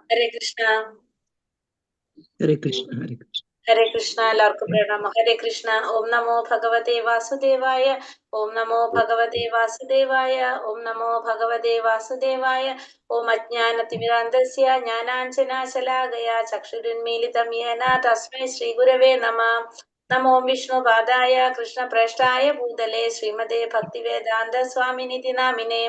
ഹരേ കൃഷ്ണ. ഹരേ കൃഷ്ണ. ഹരേ കൃഷ്ണ. ഹരേ കൃഷ്ണ. എല്ലാവർക്കും പ്രണാമം. ഹരേ കൃഷ്ണ. ഓം നമോ ഭഗവതേ വാസുദേവായ. ഓം നമോ ഭഗവതേ വാസുദേവായ. ഓം നമോ ഭഗവതേ വാസുദേവായ. ഓം അജ്ഞാനതിമിരാന്തസ്യ ജ്ഞാനാഞ്ജനാശലാകയാ ചക്ഷുരുന്മീലിതം യേന തസ്മൈ ശ്രീ ഗുരവേ നമഃ. നമോ വിഷ്ണുപാദായ കൃഷ്ണപ്രേഷ്ഠായ ഭൂതലേ ശ്രീമതേ ഭക്തിവേദാന്ത സ്വാമിനിധി നാമിനേ.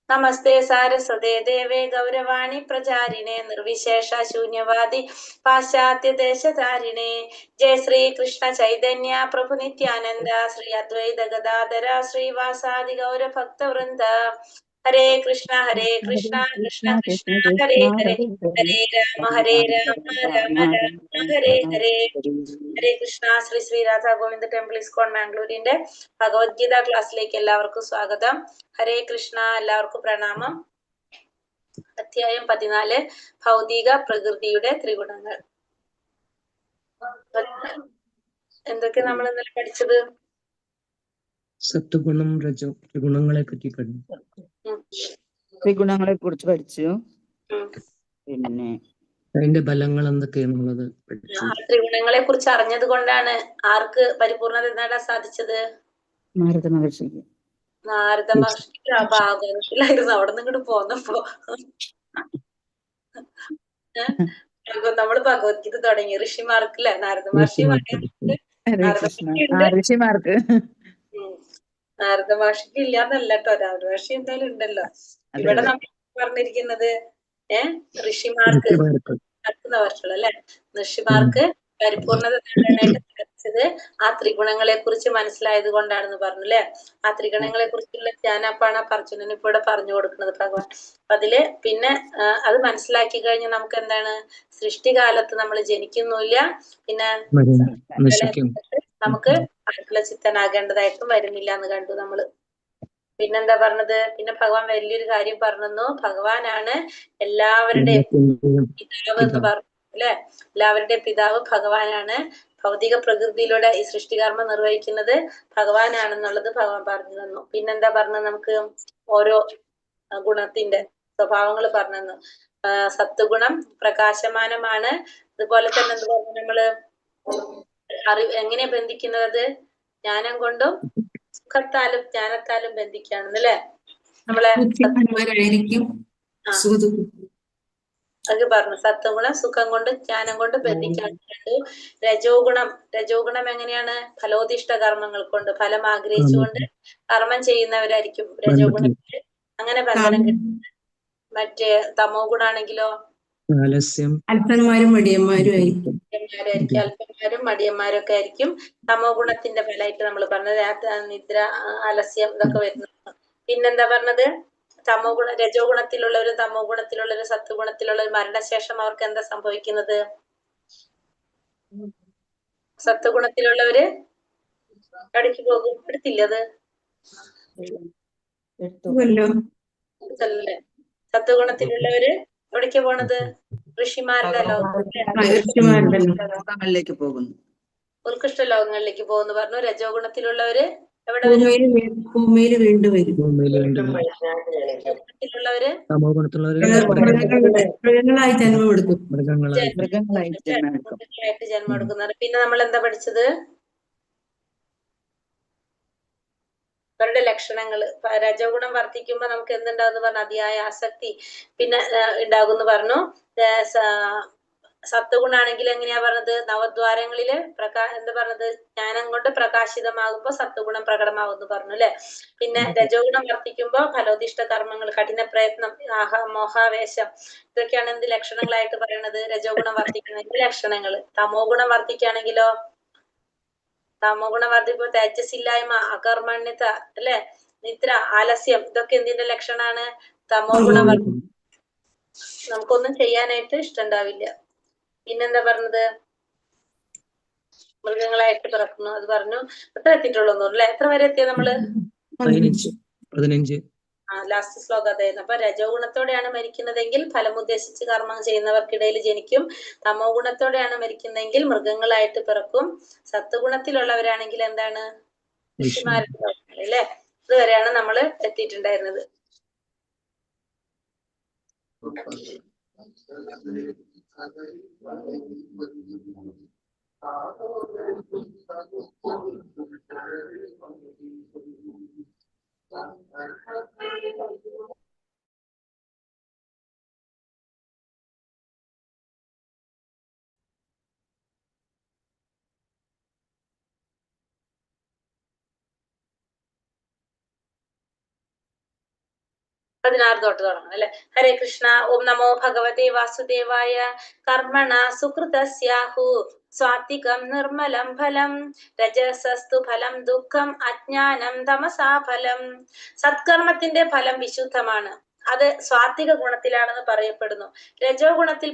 നമസ്തേ സാരസ്വതേ ദേവേ ഗൗരവാണി പ്രചാരിണേ നിർവിശേഷ ശൂന്യവാദി പാശ്ചാത്യ ദേശധാരിണേ. ജയ ശ്രീ കൃഷ്ണ ചൈതന്യ പ്രഭു നിത്യാനന്ദ ശ്രീ അദ്വൈത ഗദാധര ശ്രീവാസാദി ഗൗര ഭക്തവൃന്ദ. ഹരേ കൃഷ്ണ കൃഷ്ണ കൃഷ്ണ ഹരേ ഹരേ. ഹരേ രാമ രാമ രാമ ഹരേ ഹരേ. ഹരേ കൃഷ്ണ. ശ്രീ ശ്രീ രാധാ ഗോവിന്ദ ടെമ്പിൾ ഇസ്കോൺ മാംഗ്ലൂരിന്റെ ഭഗവത്ഗീത ക്ലാസ്സിലേക്ക് എല്ലാവർക്കും സ്വാഗതം. ഹരേ കൃഷ്ണ. എല്ലാവർക്കും പ്രണാമം. അധ്യായം 14 ഭൗതിക പ്രകൃതിയുടെ ത്രിഗുണങ്ങൾ. എന്തൊക്കെ നമ്മൾ ഇന്നലെ പഠിച്ചത്? സത്വഗുണം രജോ ത്രിഗുണങ്ങളെ പറ്റി പഠിച്ചു. ത്രിഗുണങ്ങളെ കുറിച്ച് പഠിച്ചു. പിന്നെ അതിന്റെ ഫലങ്ങൾ എന്തൊക്കെയാണുള്ളത് പഠിച്ചു. ആ ത്രിഗുണങ്ങളെ കുറിച്ച് അറിഞ്ഞത് കൊണ്ടാണ് ആർക്ക് പരിപൂർണത നേടാൻ സാധിച്ചത്? നാരദ മഹർഷിക്ക്. നാരദ മഹർഷിക്ക് ആ ഭാഗവതത്തിലായിരുന്നു. അവിടെ നിന്ന് ഇങ്ങോട്ട് പോന്നപ്പോ നമ്മള് ഭഗവത്ഗീത തുടങ്ങി. ഋഷിമാർക്കല്ലേ? നാരദ മഹർഷി ഋഷിമാർക്ക് നാരദ മഹർഷിക്ക് ഇല്ലാന്നല്ല കേട്ടോ. നാരദ മഹർഷി എന്തായാലും ഉണ്ടല്ലോ. ഇവിടെ നമ്മൾ പറഞ്ഞിരിക്കുന്നത് ഋഷിമാർക്ക് വർഷമല്ലേ. ഋഷിമാർക്ക് പരിപൂർണത നേടാനായിട്ട് സാധിച്ചത് ആ ത്രിഗുണങ്ങളെ കുറിച്ച് മനസ്സിലായത് കൊണ്ടാണെന്ന് പറഞ്ഞു അല്ലെ. ആ ത്രിഗുണങ്ങളെ കുറിച്ചുള്ള ജ്ഞാനപ്പാണ് അർജുനന് ഇപ്പൊ ഇവിടെ പറഞ്ഞു കൊടുക്കുന്നത് ഭഗവാൻ. അതില് പിന്നെ അത് മനസ്സിലാക്കി കഴിഞ്ഞാൽ നമുക്ക് എന്താണ്, സൃഷ്ടികാലത്ത് നമ്മൾ ജനിക്കുന്നില്ല, പിന്നെ നമുക്ക് ചിത്തനാകേണ്ടതായിട്ടും വരുന്നില്ല എന്ന് കണ്ടു നമ്മള്. പിന്നെന്താ പറഞ്ഞത്? പിന്നെ ഭഗവാൻ വലിയൊരു കാര്യം പറഞ്ഞു. ഭഗവാനാണ് എല്ലാവരുടെയും പിതാവ് എന്ന് പറഞ്ഞു അല്ലെ. എല്ലാവരുടെയും പിതാവ് ഭഗവാനാണ്. ഭൗതിക പ്രകൃതിയിലൂടെ ഈ സൃഷ്ടികർമ്മം നിർവഹിക്കുന്നത് ഭഗവാനാണെന്നുള്ളത് ഭഗവാൻ പറഞ്ഞു തന്നു. പിന്നെന്താ പറഞ്ഞത്? നമുക്ക് ഓരോ ഗുണത്തിന്റെ സ്വഭാവങ്ങൾ പറഞ്ഞു തന്നു. സത്വഗുണം പ്രകാശമാനമാണ്. അതുപോലെ തന്നെ എന്ത് പറഞ്ഞു നമ്മള്? എങ്ങനെയാ ബന്ധിക്കുന്നത്? ജ്ഞാനം കൊണ്ടും സുഖത്താലും ജ്ഞാനത്താലും ബന്ധിക്കുകയാണെന്നല്ലേ നമ്മളെ അത് പറഞ്ഞു. സത്വഗുണം സുഖം കൊണ്ട് ജ്ഞാനം കൊണ്ട് ബന്ധിക്കാൻ കണ്ടു. രജോഗുണം എങ്ങനെയാണ്? ഫലോദിഷ്ട കർമ്മങ്ങൾ കൊണ്ട്, ഫലം ആഗ്രഹിച്ചുകൊണ്ട് കർമ്മം ചെയ്യുന്നവരായിരിക്കും രജോഗുണത്തില്. അങ്ങനെ ബന്ധനം കിട്ടുന്നത്. മറ്റേ തമോ ഗുണാണെങ്കിലോ അല്പന്മാരും മടിയന്മാരും അല്പന്മാരും മടിയന്മാരും ഒക്കെ ആയിരിക്കും തമോ ഗുണത്തിന്റെ ഫലമായിട്ട് നമ്മൾ പറഞ്ഞത്. നിദ്ര, ആലസ്യം ഇതൊക്കെ വരുന്നു. പിന്നെന്താ പറഞ്ഞത്? രജോ ഗുണത്തിലുള്ളവരും തമോ ഗുണത്തിലുള്ളവരും സത്വഗുണത്തിലുള്ളവരും മരണശേഷം അവർക്ക് എന്താ സംഭവിക്കുന്നത്? സത്വഗുണത്തിലുള്ളവര് എവിടേക്ക് പോകും? എടുത്തില്ലത് അല്ലേ? സത്വഗുണത്തിലുള്ളവര് എവിടേക്ക് പോണത്? ഋഷിമാരുടെ ലോകങ്ങളിലേക്ക് പോകുന്നു, ഉത്കൃഷ്ട ലോകങ്ങളിലേക്ക് പോകുന്നു പറഞ്ഞു. രജോ ഗുണത്തിലുള്ളവര് എവിടെ ഭൂമിയിൽ വീണ്ടും വരും. മൃഗങ്ങളായി ജന്മം എടുക്കും. ജന്മം എടുക്കുന്നത്. പിന്നെ നമ്മൾ എന്താ പഠിച്ചത്? അവരുടെ ലക്ഷണങ്ങള്. രജോ ഗുണം വർദ്ധിക്കുമ്പോ നമുക്ക് എന്തുണ്ടാവും പറഞ്ഞു? അതിയായ ആസക്തി പിന്നെ ഉണ്ടാകും പറഞ്ഞു. സത്വഗുണാണെങ്കിൽ എങ്ങനെയാ പറഞ്ഞത്? നവദ്വാരങ്ങളില് എന്താ പറഞ്ഞത്? ജ്ഞാനം കൊണ്ട് പ്രകാശിതമാകുമ്പോ സത്വഗുണം പ്രകടമാകുന്നു പറഞ്ഞു അല്ലെ. പിന്നെ രജോഗുണം വർദ്ധിക്കുമ്പോ ഫലോദിഷ്ട കർമ്മങ്ങൾ, കഠിന പ്രയത്നം, മോഹാവേശം, ഇതൊക്കെയാണ് എന്ത് ലക്ഷണങ്ങളായിട്ട് പറയണത്? രജോഗുണം വർദ്ധിക്കുന്നതിന്റെ ലക്ഷണങ്ങള്. തമോ ഗുണം വർദ്ധിക്കുകയാണെങ്കിലോ? തമോ ഗുണം വർദ്ധിക്കുമ്പോ തേജസ്സില്ലായ്മ, അകർമ്മണ്യത അല്ലെ, നിദ്ര, ആലസ്യം, ഇതൊക്കെ എന്തിന്റെ ലക്ഷണാണ്? തമോ ഗുണം. നമുക്കൊന്നും ചെയ്യാനായിട്ട് ഇഷ്ടമുണ്ടാവില്ല. പിന്നെന്താ പറഞ്ഞത്? മൃഗങ്ങളായിട്ട് പിറക്കുന്നു. അത് പറഞ്ഞു. എത്ര എത്തിയിട്ടുള്ളൂ അല്ലെ? എത്ര വരെ എത്തിയ നമ്മള്? 15. ലാസ്റ്റ് ശ്ലോകം അതായിരുന്നു. അപ്പൊ രജോ ഗുണത്തോടെയാണ് മരിക്കുന്നതെങ്കിൽ ഫലമുദ്ദേശിച്ച് കർമ്മം ചെയ്യുന്നവർക്കിടയിൽ ജനിക്കും. തമോ ഗുണത്തോടെയാണ് മരിക്കുന്നതെങ്കിൽ മൃഗങ്ങളായിട്ട് പിറക്കും. സത്വഗുണത്തിലുള്ളവരാണെങ്കിൽ എന്താണ്? ഋഷിമാരുടെ അല്ലെ. ഇതുവരെയാണ് നമ്മൾ എത്തിയിട്ടുണ്ടായിരുന്നത്. 16 തൊട്ട് തുടങ്ങണം അല്ലെ. ഹരേ കൃഷ്ണ. ഓം നമോ ഭഗവതേ വാസുദേവായ. കർമ്മണ സുകൃതസ്യാഹു സ്വാത്വികം നിർമ്മലം ഫലം രജസസ്തു ഫലം ദുഃഖം അജ്ഞാനം തമസാ ഫലം. സത്കർമ്മത്തിന്റെ ഫലം വിശുദ്ധമാണ്, അത് സ്വാത്വിക ഗുണത്തിലാണെന്ന് പറയപ്പെടുന്നു. രജോ ഗുണത്തിൽ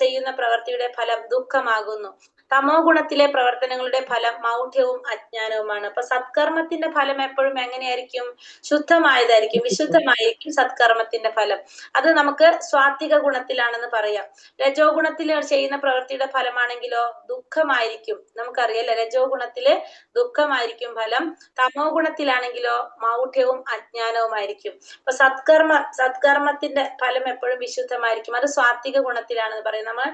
ചെയ്യുന്ന പ്രവൃത്തിയുടെ ഫലം ദുഃഖമാകുന്നു. തമോ ഗുണത്തിലെ പ്രവർത്തനങ്ങളുടെ ഫലം മൗഢ്യവും അജ്ഞാനവുമാണ്. അപ്പൊ സത്കർമ്മത്തിന്റെ ഫലം എപ്പോഴും എങ്ങനെയായിരിക്കും? ശുദ്ധമായതായിരിക്കും, വിശുദ്ധമായിരിക്കും സത്കർമ്മത്തിന്റെ ഫലം. അത് നമുക്ക് സ്വാത്വിക ഗുണത്തിലാണെന്ന് പറയാം. രജോ ഗുണത്തിൽ ചെയ്യുന്ന പ്രവൃത്തിയുടെ ഫലമാണെങ്കിലോ ദുഃഖമായിരിക്കും. നമുക്കറിയാലോ, രജോ ഗുണത്തില് ദുഃഖമായിരിക്കും ഫലം. തമോ ഗുണത്തിലാണെങ്കിലോ മൗഢ്യവും അജ്ഞാനവുമായിരിക്കും. അപ്പൊ സത്കർമ്മത്തിന്റെ ഫലം എപ്പോഴും വിശുദ്ധമായിരിക്കും, അത് സ്വാത്വിക ഗുണത്തിലാണെന്ന് പറയും. നമ്മൾ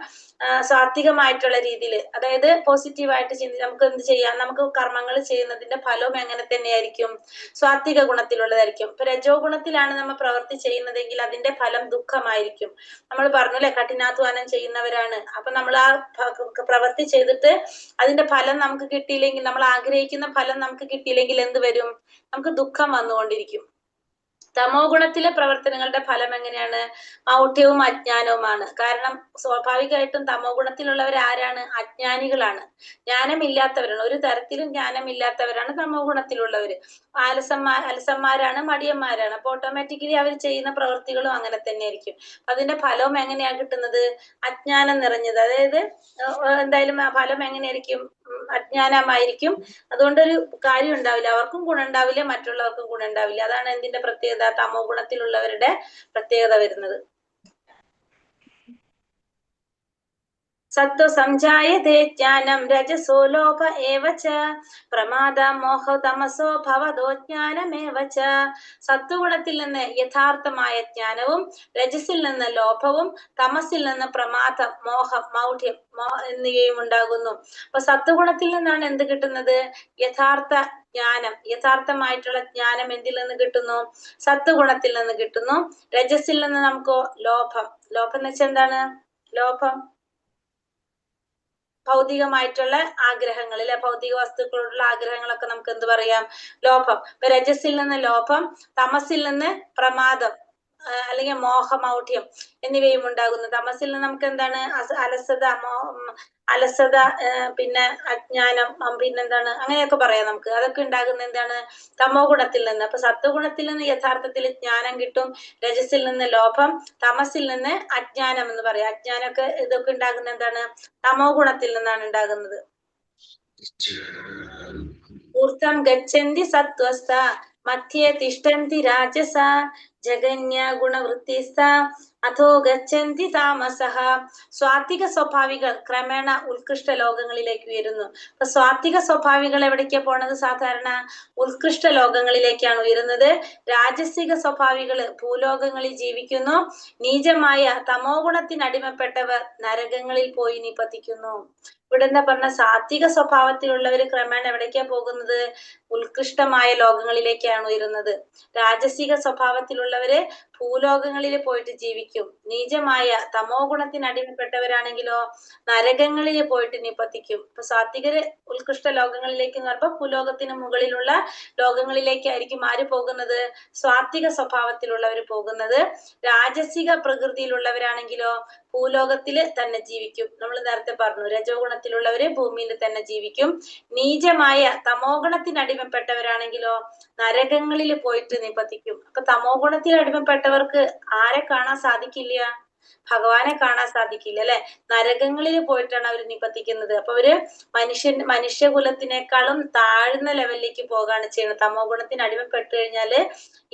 സ്വാത്വികമായിട്ടുള്ള രീതിയിൽ, അതായത് പോസിറ്റീവായിട്ട് ചിന്തി നമുക്ക് എന്ത് ചെയ്യാം, നമുക്ക് കർമ്മങ്ങൾ ചെയ്യുന്നതിന്റെ ഫലവും എങ്ങനെ തന്നെയായിരിക്കും? സ്വാത്വിക ഗുണത്തിലുള്ളതായിരിക്കും. ഇപ്പൊ രജോ ഗുണത്തിലാണ് നമ്മൾ പ്രവൃത്തി ചെയ്യുന്നതെങ്കിൽ അതിന്റെ ഫലം ദുഃഖമായിരിക്കും. നമ്മൾ പറഞ്ഞു അല്ലെ, കഠിനാധ്വാനം ചെയ്യുന്നവരാണ്. അപ്പൊ നമ്മൾ ആ പ്രവൃത്തി ചെയ്തിട്ട് അതിന്റെ ഫലം നമുക്ക് കിട്ടിയില്ലെങ്കിൽ, നമ്മൾ ആഗ്രഹിക്കുന്ന ഫലം നമുക്ക് കിട്ടിയില്ലെങ്കിൽ എന്ത് വരും? നമുക്ക് ദുഃഖം വന്നുകൊണ്ടിരിക്കും. തമോ ഗുണത്തിലെ പ്രവർത്തനങ്ങളുടെ ഫലം എങ്ങനെയാണ്? മൗഢ്യവും അജ്ഞാനവുമാണ്. കാരണം സ്വാഭാവികമായിട്ടും തമോ ഗുണത്തിലുള്ളവർ ആരാണ്? ജ്ഞാനമില്ലാത്തവരാണ്. ഒരു തരത്തിലും ജ്ഞാനമില്ലാത്തവരാണ് തമോ ഗുണത്തിലുള്ളവര്. അലസന്മാരാണ്, മടിയന്മാരാണ്. അപ്പൊ ഓട്ടോമാറ്റിക്കലി അവർ ചെയ്യുന്ന പ്രവൃത്തികളും അങ്ങനെ തന്നെ ആയിരിക്കും. അതിന്റെ ഫലവും എങ്ങനെയാ കിട്ടുന്നത്? അജ്ഞാനം നിറഞ്ഞത്. അതായത് എന്തായാലും ആ ഫലം എങ്ങനെയായിരിക്കും? അജ്ഞാനമായിരിക്കും. അതുകൊണ്ടൊരു കാര്യം ഉണ്ടാവില്ല, അവർക്കും ഗുണം ഉണ്ടാവില്ല, മറ്റുള്ളവർക്കും ഗുണം ഉണ്ടാവില്ല. അതാണ് എന്തിന്റെ പ്രത്യേകത? തമോ ഗുണത്തിലുള്ളവരുടെ പ്രത്യേകത വരുന്നത്. സത്വ സംജായതേ ജ്ഞാനം രജസോ ലോഭ ഏവച പ്രമാദ മോഹ തമസോ ഭവദോ ജ്ഞാനമേവച. സത്വഗുണത്തിൽ നിന്ന് യഥാർത്ഥമായ ജ്ഞാനവും രജസിൽ നിന്ന് ലോഭവും തമസിൽ നിന്ന് പ്രമാദം, മോഹം, മൗഢ്യം എന്നിവയും ഉണ്ടാകുന്നു. അപ്പൊ സത്വഗുണത്തിൽ നിന്നാണ് എന്ത് കിട്ടുന്നത്? യഥാർത്ഥ ജ്ഞാനം, യഥാർത്ഥമായിട്ടുള്ള ജ്ഞാനം എന്തിൽ നിന്ന് കിട്ടുന്നു? സത്വഗുണത്തിൽ നിന്ന് കിട്ടുന്നു. രജസിൽ നിന്ന് നമുക്കോ ലോഭം. ലോഭം എന്ന് വെച്ചാൽ എന്താണ്? ലോഭം ഭൗതികമായിട്ടുള്ള ആഗ്രഹങ്ങൾ, അല്ലെ, ഭൗതിക വസ്തുക്കളോടുള്ള ആഗ്രഹങ്ങളൊക്കെ നമുക്ക് എന്ത് പറയാം? ലോഭം. ഇപ്പൊ രജസിൽ നിന്ന് ലോഭം, തമസിൽ നിന്ന് പ്രമാദം അല്ലെങ്കിൽ മോഹമൗഢ്യം എന്നിവയും ഉണ്ടാകുന്നു. തമസിൽ നിന്ന് നമുക്ക് എന്താണ്? അലസത, പിന്നെ അജ്ഞാനം, പിന്നെന്താണ്, അങ്ങനെയൊക്കെ പറയാം നമുക്ക്. അതൊക്കെ ഉണ്ടാകുന്ന എന്താണ്? തമോ ഗുണത്തിൽ നിന്ന്. അപ്പൊ സത്വഗുണത്തിൽ നിന്ന് യഥാർത്ഥത്തിൽ ജ്ഞാനം കിട്ടും. രജസിൽ നിന്ന് ലോഭം, തമസിൽ നിന്ന് അജ്ഞാനം എന്ന് പറയാം. അജ്ഞാനമൊക്കെ ഇതൊക്കെ ഉണ്ടാകുന്ന എന്താണ്? തമോ ഗുണത്തിൽ നിന്നാണ് ഉണ്ടാകുന്നത്. ഊർധ്വം ഗച്ഛന്തി സത്വസ്ഥ മധ്യേ തിഷ്ഠന്തി രാജസ ജഗന്യ ഗുണവൃത്തിസ്ഥ അഥോ ഗച്ഛന്തി താമസഃ. സ്വാത്വിക സ്വഭാവികൾ ക്രമേണ ഉത്കൃഷ്ട ലോകങ്ങളിലേക്ക് ഉയരുന്നു. അപ്പൊ സ്വാത്വിക സ്വഭാവികൾ എവിടേക്കാ പോണത്? സാധാരണ ഉത്കൃഷ്ട ലോകങ്ങളിലേക്കാണ് ഉയരുന്നത്. രാജസിക സ്വഭാവികള് ഭൂലോകങ്ങളിൽ ജീവിക്കുന്നു. നീചമായ തമോ ഗുണത്തിന് അടിമപ്പെട്ടവർ നരകങ്ങളിൽ പോയി നിപതിക്കുന്നു. ഇവിടെ എന്താ പറഞ്ഞ? സാത്വിക സ്വഭാവത്തിലുള്ളവര് ക്രമേണ എവിടേക്കാ പോകുന്നത്? ഉത്കൃഷ്ടമായ ലോകങ്ങളിലേക്കാണ് ഉയരുന്നത്. രാജസിക സ്വഭാവത്തിലുള്ളവര് ഭൂലോകങ്ങളിൽ പോയിട്ട് ജീവിക്കും. നീചമായ തമോ ഗുണത്തിന് അടിമപ്പെട്ടവരാണെങ്കിലോ നരകങ്ങളിൽ പോയിട്ട് നിപതിക്കും. ഇപ്പൊ സാത്വികര് ഉത്കൃഷ്ട ലോകങ്ങളിലേക്ക് എന്ന് പറയുമ്പോൾ ഭൂലോകത്തിന് മുകളിലുള്ള ലോകങ്ങളിലേക്കായിരിക്കും ആര് പോകുന്നത്? സ്വാത്വിക സ്വഭാവത്തിലുള്ളവർ പോകുന്നത്. രാജസിക പ്രകൃതിയിലുള്ളവരാണെങ്കിലോ ഭൂലോകത്തില് തന്നെ ജീവിക്കും. നമ്മൾ നേരത്തെ പറഞ്ഞു, രജോ ഗുണത്തിലുള്ളവര് ഭൂമിയിൽ തന്നെ ജീവിക്കും. നീചമായ തമോ ഗുണത്തിന് അടിമപ്പെട്ടവരാണെങ്കിലോ നരകങ്ങളിൽ പോയിട്ട് നിപതിക്കും. അപ്പൊ തമോ ഗുണത്തിൽ അടിമപ്പെട്ടവർക്ക് ആരെ കാണാൻ സാധിക്കില്ല? ഭഗവാനെ കാണാൻ സാധിക്കില്ല, അല്ലെ? നരകങ്ങളിൽ പോയിട്ടാണ് അവർ നിപതിക്കുന്നത്. അപ്പൊ അവര് മനുഷ്യകുലത്തിനേക്കാളും താഴ്ന്ന ലെവലിലേക്ക് പോകാണ് ചെയ്യുന്നത്. തമോ ഗുണത്തിന് അടിമപ്പെട്ടു കഴിഞ്ഞാല്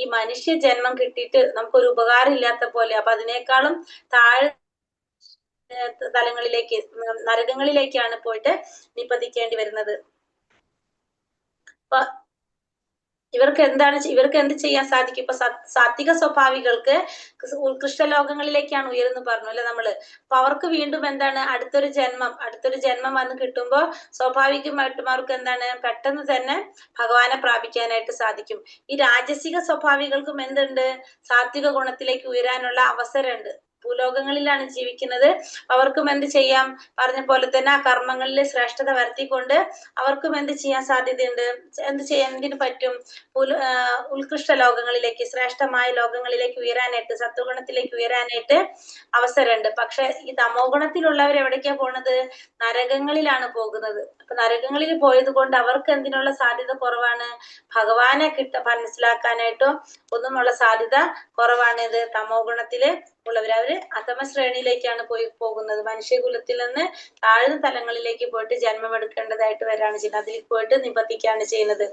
ഈ മനുഷ്യ ജന്മം കിട്ടിയിട്ട് നമുക്കൊരു ഉപകാരം ഇല്ലാത്ത പോലെ. അപ്പൊ അതിനേക്കാളും തലങ്ങളിലേക്ക്, നരകങ്ങളിലേക്കാണ് പോയിട്ട് നിപതിക്കേണ്ടി വരുന്നത്. ഇവർക്ക് എന്ത് ചെയ്യാൻ സാധിക്കും? ഇപ്പൊ സാത്വിക സ്വഭാവികൾക്ക് ഉത്കൃഷ്ട ലോകങ്ങളിലേക്കാണ് ഉയർന്നു പറഞ്ഞു അല്ലെ നമ്മള്. അപ്പൊ അവർക്ക് വീണ്ടും എന്താണ് അടുത്തൊരു ജന്മം വന്ന് കിട്ടുമ്പോ സ്വാഭാവികമായിട്ടും അവർക്ക് എന്താണ് പെട്ടെന്ന് തന്നെ ഭഗവാനെ പ്രാപിക്കാനായിട്ട് സാധിക്കും. ഈ രാജസിക സ്വഭാവികൾക്കും എന്തുണ്ട്? സാത്വിക ഗുണത്തിലേക്ക് ഉയരാനുള്ള അവസരമുണ്ട്. ഭൂലോകങ്ങളിലാണ് ജീവിക്കുന്നത്. അവർക്കും എന്ത് ചെയ്യാം? പറഞ്ഞ പോലെ തന്നെ ആ കർമ്മങ്ങളിൽ ശ്രേഷ്ഠത വരുത്തിക്കൊണ്ട് അവർക്കും എന്ത് ചെയ്യാൻ സാധ്യതയുണ്ട്? എന്തിനു പറ്റും? ഉത്കൃഷ്ട ലോകങ്ങളിലേക്ക്, ശ്രേഷ്ഠമായ ലോകങ്ങളിലേക്ക് ഉയരാനായിട്ട്, സത്വഗുണത്തിലേക്ക് ഉയരാനായിട്ട് അവസരമുണ്ട്. പക്ഷെ ഈ തമോ ഗുണത്തിലുള്ളവർ എവിടേക്കാ പോണത്? നരകങ്ങളിലാണ് പോകുന്നത്. അപ്പൊ നരകങ്ങളിൽ പോയത് കൊണ്ട് അവർക്ക് എന്തിനുള്ള സാധ്യത കുറവാണ്? ഭഗവാനെ മനസ്സിലാക്കാനായിട്ടും ഒന്നുമുള്ള സാധ്യത കുറവാണ്. ഇത് തമോ ഗുണത്തില് ഉള്ളവർ. അവര് അധമ ശ്രേണിയിലേക്കാണ് പോകുന്നത്. മനുഷ്യകുലത്തിൽ നിന്ന് താഴ്ന്ന തലങ്ങളിലേക്ക് പോയിട്ട് ജന്മമെടുക്കേണ്ടതായിട്ട് വരാണ് ചെയ്യുന്നത്. അതിൽ പോയിട്ട് നിബന്ധിക്കുകയാണ് ചെയ്യുന്നത്.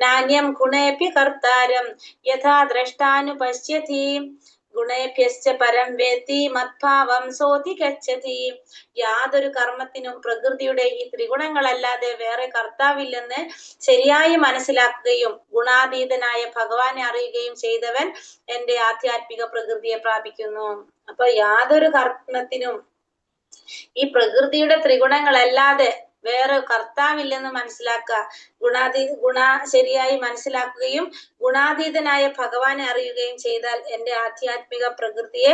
നാന്യം ഗുണേഭ്യ കർത്താരം യഥാ ദ്രഷ്ടാനുപശ്യതി ഗുണേഭ്യശ്ച പരം വേത്തി മദ്ഭാവം സോതി ഗച്ഛതി. യാതൊരു കർമ്മത്തിനും പ്രകൃതിയുടെ ഈ ത്രിഗുണങ്ങളല്ലാതെ വേറെ കർത്താവില്ലെന്ന് ശരിയായി മനസ്സിലാക്കുകയും ഗുണാതീതനായ ഭഗവാനെ അറിയുകയും ചെയ്തവൻ എന്റെ ആധ്യാത്മിക പ്രകൃതിയെ പ്രാപിക്കുന്നു. അപ്പൊ യാതൊരു കർമ്മത്തിനും ഈ പ്രകൃതിയുടെ ത്രിഗുണങ്ങളല്ലാതെ വേറെ കർത്താവില്ലെന്ന് മനസ്സിലാക്കുക. ശരിയായി മനസ്സിലാക്കുകയും ഗുണാതീതനായ ഭഗവാനെ അറിയുകയും ചെയ്താൽ എന്റെ ആധ്യാത്മിക പ്രകൃതിയെ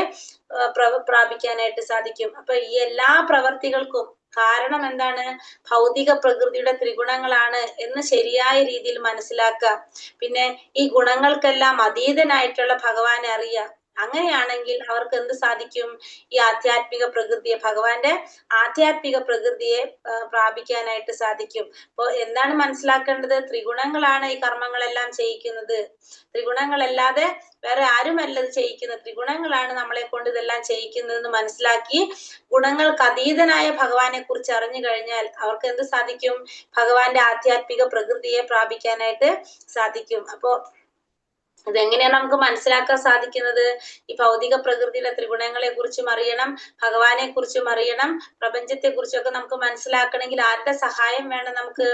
പ്രാപിക്കാനായിട്ട് സാധിക്കും. അപ്പൊ ഈ എല്ലാ പ്രവർത്തികൾക്കും കാരണം എന്താണ്? ഭൗതിക പ്രകൃതിയുടെ ത്രിഗുണങ്ങളാണ് എന്ന് ശരിയായ രീതിയിൽ മനസ്സിലാക്കുക. പിന്നെ ഈ ഗുണങ്ങൾക്കെല്ലാം അതീതനായിട്ടുള്ള ഭഗവാനെ അറിയുക. അങ്ങനെയാണെങ്കിൽ അവർക്ക് എന്ത് സാധിക്കും? ഈ ആധ്യാത്മിക പ്രകൃതിയെ, ഭഗവാന്റെ ആധ്യാത്മിക പ്രകൃതിയെ പ്രാപിക്കാനായിട്ട് സാധിക്കും. അപ്പൊ എന്താണ് മനസ്സിലാക്കേണ്ടത്? ത്രിഗുണങ്ങളാണ് ഈ കർമ്മങ്ങളെല്ലാം ചെയ്യിക്കുന്നത്. ത്രിഗുണങ്ങളല്ലാതെ വേറെ ആരുമല്ല ഇത് ചെയ്യിക്കുന്നത്. ത്രിഗുണങ്ങളാണ് നമ്മളെ കൊണ്ട് ഇതെല്ലാം ചെയ്യിക്കുന്നതെന്ന് മനസ്സിലാക്കി ഗുണങ്ങൾക്ക് അതീതനായ ഭഗവാനെ കുറിച്ച് അറിഞ്ഞു കഴിഞ്ഞാൽ അവർക്ക് എന്ത് സാധിക്കും? ഭഗവാന്റെ ആധ്യാത്മിക പ്രകൃതിയെ പ്രാപിക്കാനായിട്ട് സാധിക്കും. അപ്പോ ഇതെങ്ങനെയാണ് നമുക്ക് മനസ്സിലാക്കാൻ സാധിക്കുന്നത്? ഈ ഭൗതിക പ്രകൃതിയുടെ ത്രിഗുണങ്ങളെ കുറിച്ചും അറിയണം, ഭഗവാനെ കുറിച്ചും അറിയണം, പ്രപഞ്ചത്തെ കുറിച്ചൊക്കെ നമുക്ക് മനസ്സിലാക്കണമെങ്കിൽ ആരുടെ സഹായം വേണം? നമുക്ക്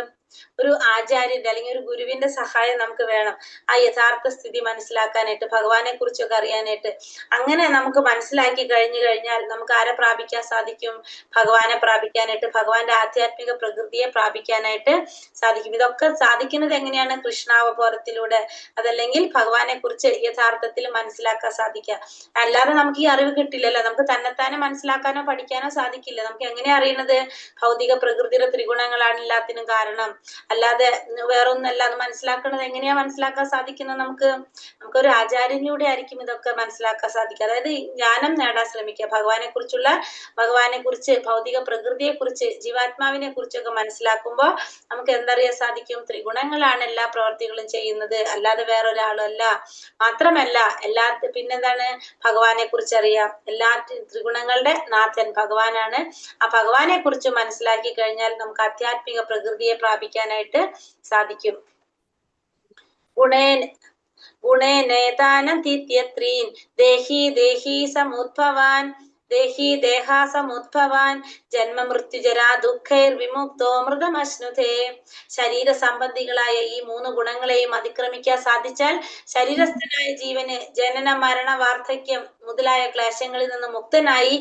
ഒരു ആചാര്യന്റെ അല്ലെങ്കിൽ ഒരു ഗുരുവിന്റെ സഹായം നമുക്ക് വേണം ആ യഥാർത്ഥ സ്ഥിതി മനസ്സിലാക്കാനായിട്ട്, ഭഗവാനെ കുറിച്ചൊക്കെ അറിയാനായിട്ട്. അങ്ങനെ നമുക്ക് മനസ്സിലാക്കി കഴിഞ്ഞാൽ നമുക്ക് ആരെ പ്രാപിക്കാൻ സാധിക്കും? ഭഗവാനെ പ്രാപിക്കാനായിട്ട്, ഭഗവാന്റെ ആധ്യാത്മിക പ്രകൃതിയെ പ്രാപിക്കാനായിട്ട് സാധിക്കും. ഇതൊക്കെ സാധിക്കുന്നത് എങ്ങനെയാണ്? കൃഷ്ണാവബോധത്തിലൂടെ, അതല്ലെങ്കിൽ ഭഗവാനെ കുറിച്ച് യഥാർത്ഥത്തിൽ മനസ്സിലാക്കാൻ സാധിക്കുക. അല്ലാതെ നമുക്ക് ഈ അറിവ് കിട്ടില്ലല്ലോ. നമുക്ക് തന്നെത്താനെ മനസ്സിലാക്കാനോ പഠിക്കാനോ സാധിക്കില്ല. നമുക്ക് എങ്ങനെ അറിയണത്? ഭൗതിക പ്രകൃതിയുടെ ത്രിഗുണങ്ങളാണ് എല്ലാത്തിനും കാരണം, അല്ലാതെ വേറൊന്നല്ല. അത് മനസ്സിലാക്കുന്നത് എങ്ങനെയാ മനസ്സിലാക്കാൻ സാധിക്കുന്നത്? നമുക്കൊരു ആചാര്യനിലൂടെ ആയിരിക്കും ഇതൊക്കെ മനസ്സിലാക്കാൻ സാധിക്കുക. അതായത് ജ്ഞാനം നേടാൻ ശ്രമിക്കുക. ഭഗവാനെ കുറിച്ച്, ഭൗതിക പ്രകൃതിയെ കുറിച്ച്, ജീവാത്മാവിനെ കുറിച്ചൊക്കെ മനസ്സിലാക്കുമ്പോൾ നമുക്ക് എന്തറിയാൻ സാധിക്കും? ത്രിഗുണങ്ങളാണ് എല്ലാ പ്രവർത്തികളും ചെയ്യുന്നത്, അല്ലാതെ വേറൊരാളും അല്ല. മാത്രമല്ല പിന്നെന്താണ്? ഭഗവാനെ കുറിച്ച് അറിയാം. എല്ലാ ത്രിഗുണങ്ങളുടെ നാഥൻ ഭഗവാനാണ്. ആ ഭഗവാനെ കുറിച്ച് മനസ്സിലാക്കി കഴിഞ്ഞാൽ നമുക്ക് ആധ്യാത്മിക പ്രകൃതിയെ പ്രാപിക്കാനായിട്ട് സാധിക്കും. ഗുണേനേതാനതീത്യത്രീൻ ദേഹി ദേഹാസമുദ്ഭവാൻ ജന്മ മൃത്യുജരാ ദുഃഖൈർ വിമുക്തോ മൃതമശ്നുതേ. ശരീര സംബന്ധികളായ ഈ 3 ഗുണങ്ങളെയും അതിക്രമിക്കാൻ സാധിച്ചാൽ ശരീരസ്ഥനായ ജീവന് ജനന മരണ വാർദ്ധക്യം മുതലായ ക്ലേശങ്ങളിൽ നിന്ന് മുക്തനായി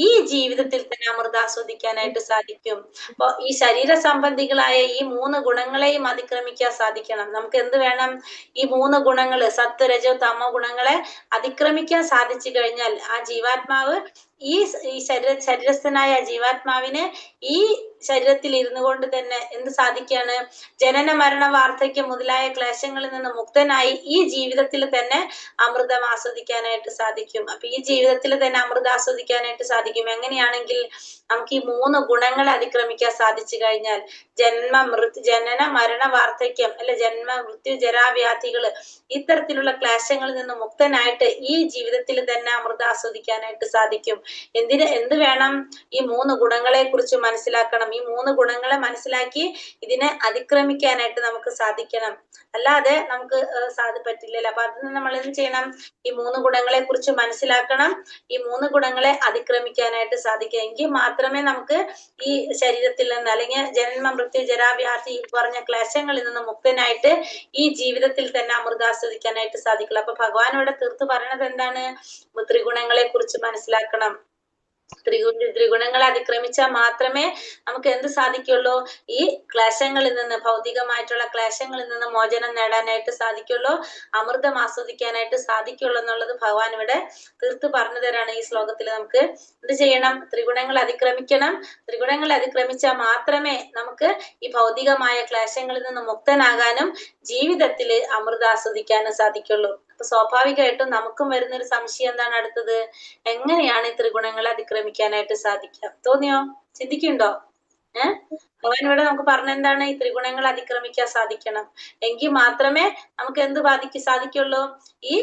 ഈ ജീവിതത്തിൽ തന്നെ അമൃത ആസ്വദിക്കാനായിട്ട് സാധിക്കും. അപ്പൊ ഈ ശരീര സംബന്ധികളായ ഈ 3 ഗുണങ്ങളെയും അതിക്രമിക്കാൻ സാധിക്കണം. നമുക്ക് എന്ത് വേണം? ഈ 3 ഗുണങ്ങള്, സത്വ രജോ തമോ ഗുണങ്ങളെ അതിക്രമിക്കാൻ സാധിച്ചു കഴിഞ്ഞാൽ ആ ജീവാത്മാവ്, ഈ ശരീരസ്ഥനായ ജീവാത്മാവിന് ഈ ശരീരത്തിൽ ഇരുന്നു കൊണ്ട് തന്നെ എന്ത് സാധിക്കാണ്? ജനന മരണ വാർദ്ധക്യം മുതലായ ക്ലേശങ്ങളിൽ നിന്ന് മുക്തനായി ഈ ജീവിതത്തിൽ തന്നെ അമൃതം ആസ്വദിക്കാനായിട്ട് സാധിക്കും. അപ്പൊ ഈ ജീവിതത്തിൽ തന്നെ അമൃതം ആസ്വദിക്കാനായിട്ട് സാധിക്കും. എങ്ങനെയാണെങ്കിൽ നമുക്ക് ഈ 3 ഗുണങ്ങൾ അതിക്രമിക്കാൻ സാധിച്ചു കഴിഞ്ഞാൽ ജനന മരണ വാർദ്ധക്യം ജന്മ മൃത്യു ജരാവ്യാധികള് ഇത്തരത്തിലുള്ള ക്ലേശങ്ങളിൽ നിന്ന് മുക്തനായിട്ട് ഈ ജീവിതത്തിൽ തന്നെ അമൃതം ആസ്വദിക്കാനായിട്ട് സാധിക്കും. എന്ത് വേണം? ഈ 3 ഗുണങ്ങളെ കുറിച്ച് മനസ്സിലാക്കണം. ഈ 3 ഗുണങ്ങളെ മനസ്സിലാക്കി ഇതിനെ അതിക്രമിക്കാനായിട്ട് നമുക്ക് സാധിക്കണം. അല്ലാതെ നമുക്ക് പറ്റില്ലല്ലോ. അപ്പൊ അതിന് നമ്മൾ എന്ത് ചെയ്യണം? ഈ 3 ഗുണങ്ങളെ കുറിച്ച് മനസ്സിലാക്കണം. ഈ 3 ഗുണങ്ങളെ അതിക്രമിക്കാനായിട്ട് സാധിക്കുക. എങ്കിൽ മാത്രമേ നമുക്ക് ഈ ശരീരത്തിൽ നിന്ന് അല്ലെങ്കിൽ ജന്മ മൃത്യു ജരാവ്യാധി പറഞ്ഞ ക്ലേശങ്ങളിൽ നിന്ന് മുക്തനായിട്ട് ഈ ജീവിതത്തിൽ തന്നെ അമൃതാസ്വദിക്കാനായിട്ട് സാധിക്കുള്ളൂ. അപ്പൊ ഭഗവാൻ ഇവിടെ തീർത്ത് പറയണത് എന്താണ്? ത്രിഗുണങ്ങളെ കുറിച്ച് മനസ്സിലാക്കണം. ത്രിഗുണങ്ങളെ അതിക്രമിച്ചാൽ മാത്രമേ നമുക്ക് എന്ത് സാധിക്കുള്ളൂ? ഈ ക്ലേശങ്ങളിൽ നിന്ന്, ഭൗതികമായിട്ടുള്ള ക്ലേശങ്ങളിൽ നിന്ന് മോചനം നേടാനായിട്ട് സാധിക്കുള്ളൂ, അമൃതം ആസ്വദിക്കാനായിട്ട് സാധിക്കുള്ളൂ എന്നുള്ളത് ഭഗവാൻ ഇവിടെ തീർത്ത് പറഞ്ഞു തരാണ്. ഈ ശ്ലോകത്തിൽ നമുക്ക് എന്ത് ചെയ്യണം? ത്രിഗുണങ്ങൾ അതിക്രമിക്കണം. ത്രിഗുണങ്ങൾ അതിക്രമിച്ചാൽ മാത്രമേ നമുക്ക് ഈ ഭൗതികമായ ക്ലേശങ്ങളിൽ നിന്ന് മുക്തനാകാനും ജീവിതത്തിൽ അമൃതം ആസ്വദിക്കാനും സാധിക്കുള്ളൂ. അപ്പൊ സ്വാഭാവികമായിട്ടും നമുക്കും വരുന്നൊരു സംശയം എന്താണ്? അടുത്തത്, എങ്ങനെയാണ് ഈ ത്രിഗുണങ്ങളെ അതിക്രമിക്കാനായിട്ട് സാധിക്കുക? തോന്നിയോ? ചിന്തിക്കുന്നുണ്ടോ? ഭഗവാൻ ഇവിടെ നമുക്ക് പറഞ്ഞെന്താണ്? ഈ ത്രിഗുണങ്ങൾ അതിക്രമിക്കാൻ സാധിക്കണം. എങ്കിൽ മാത്രമേ നമുക്ക് എന്ത് സാധിക്കുള്ളൂ? ഈ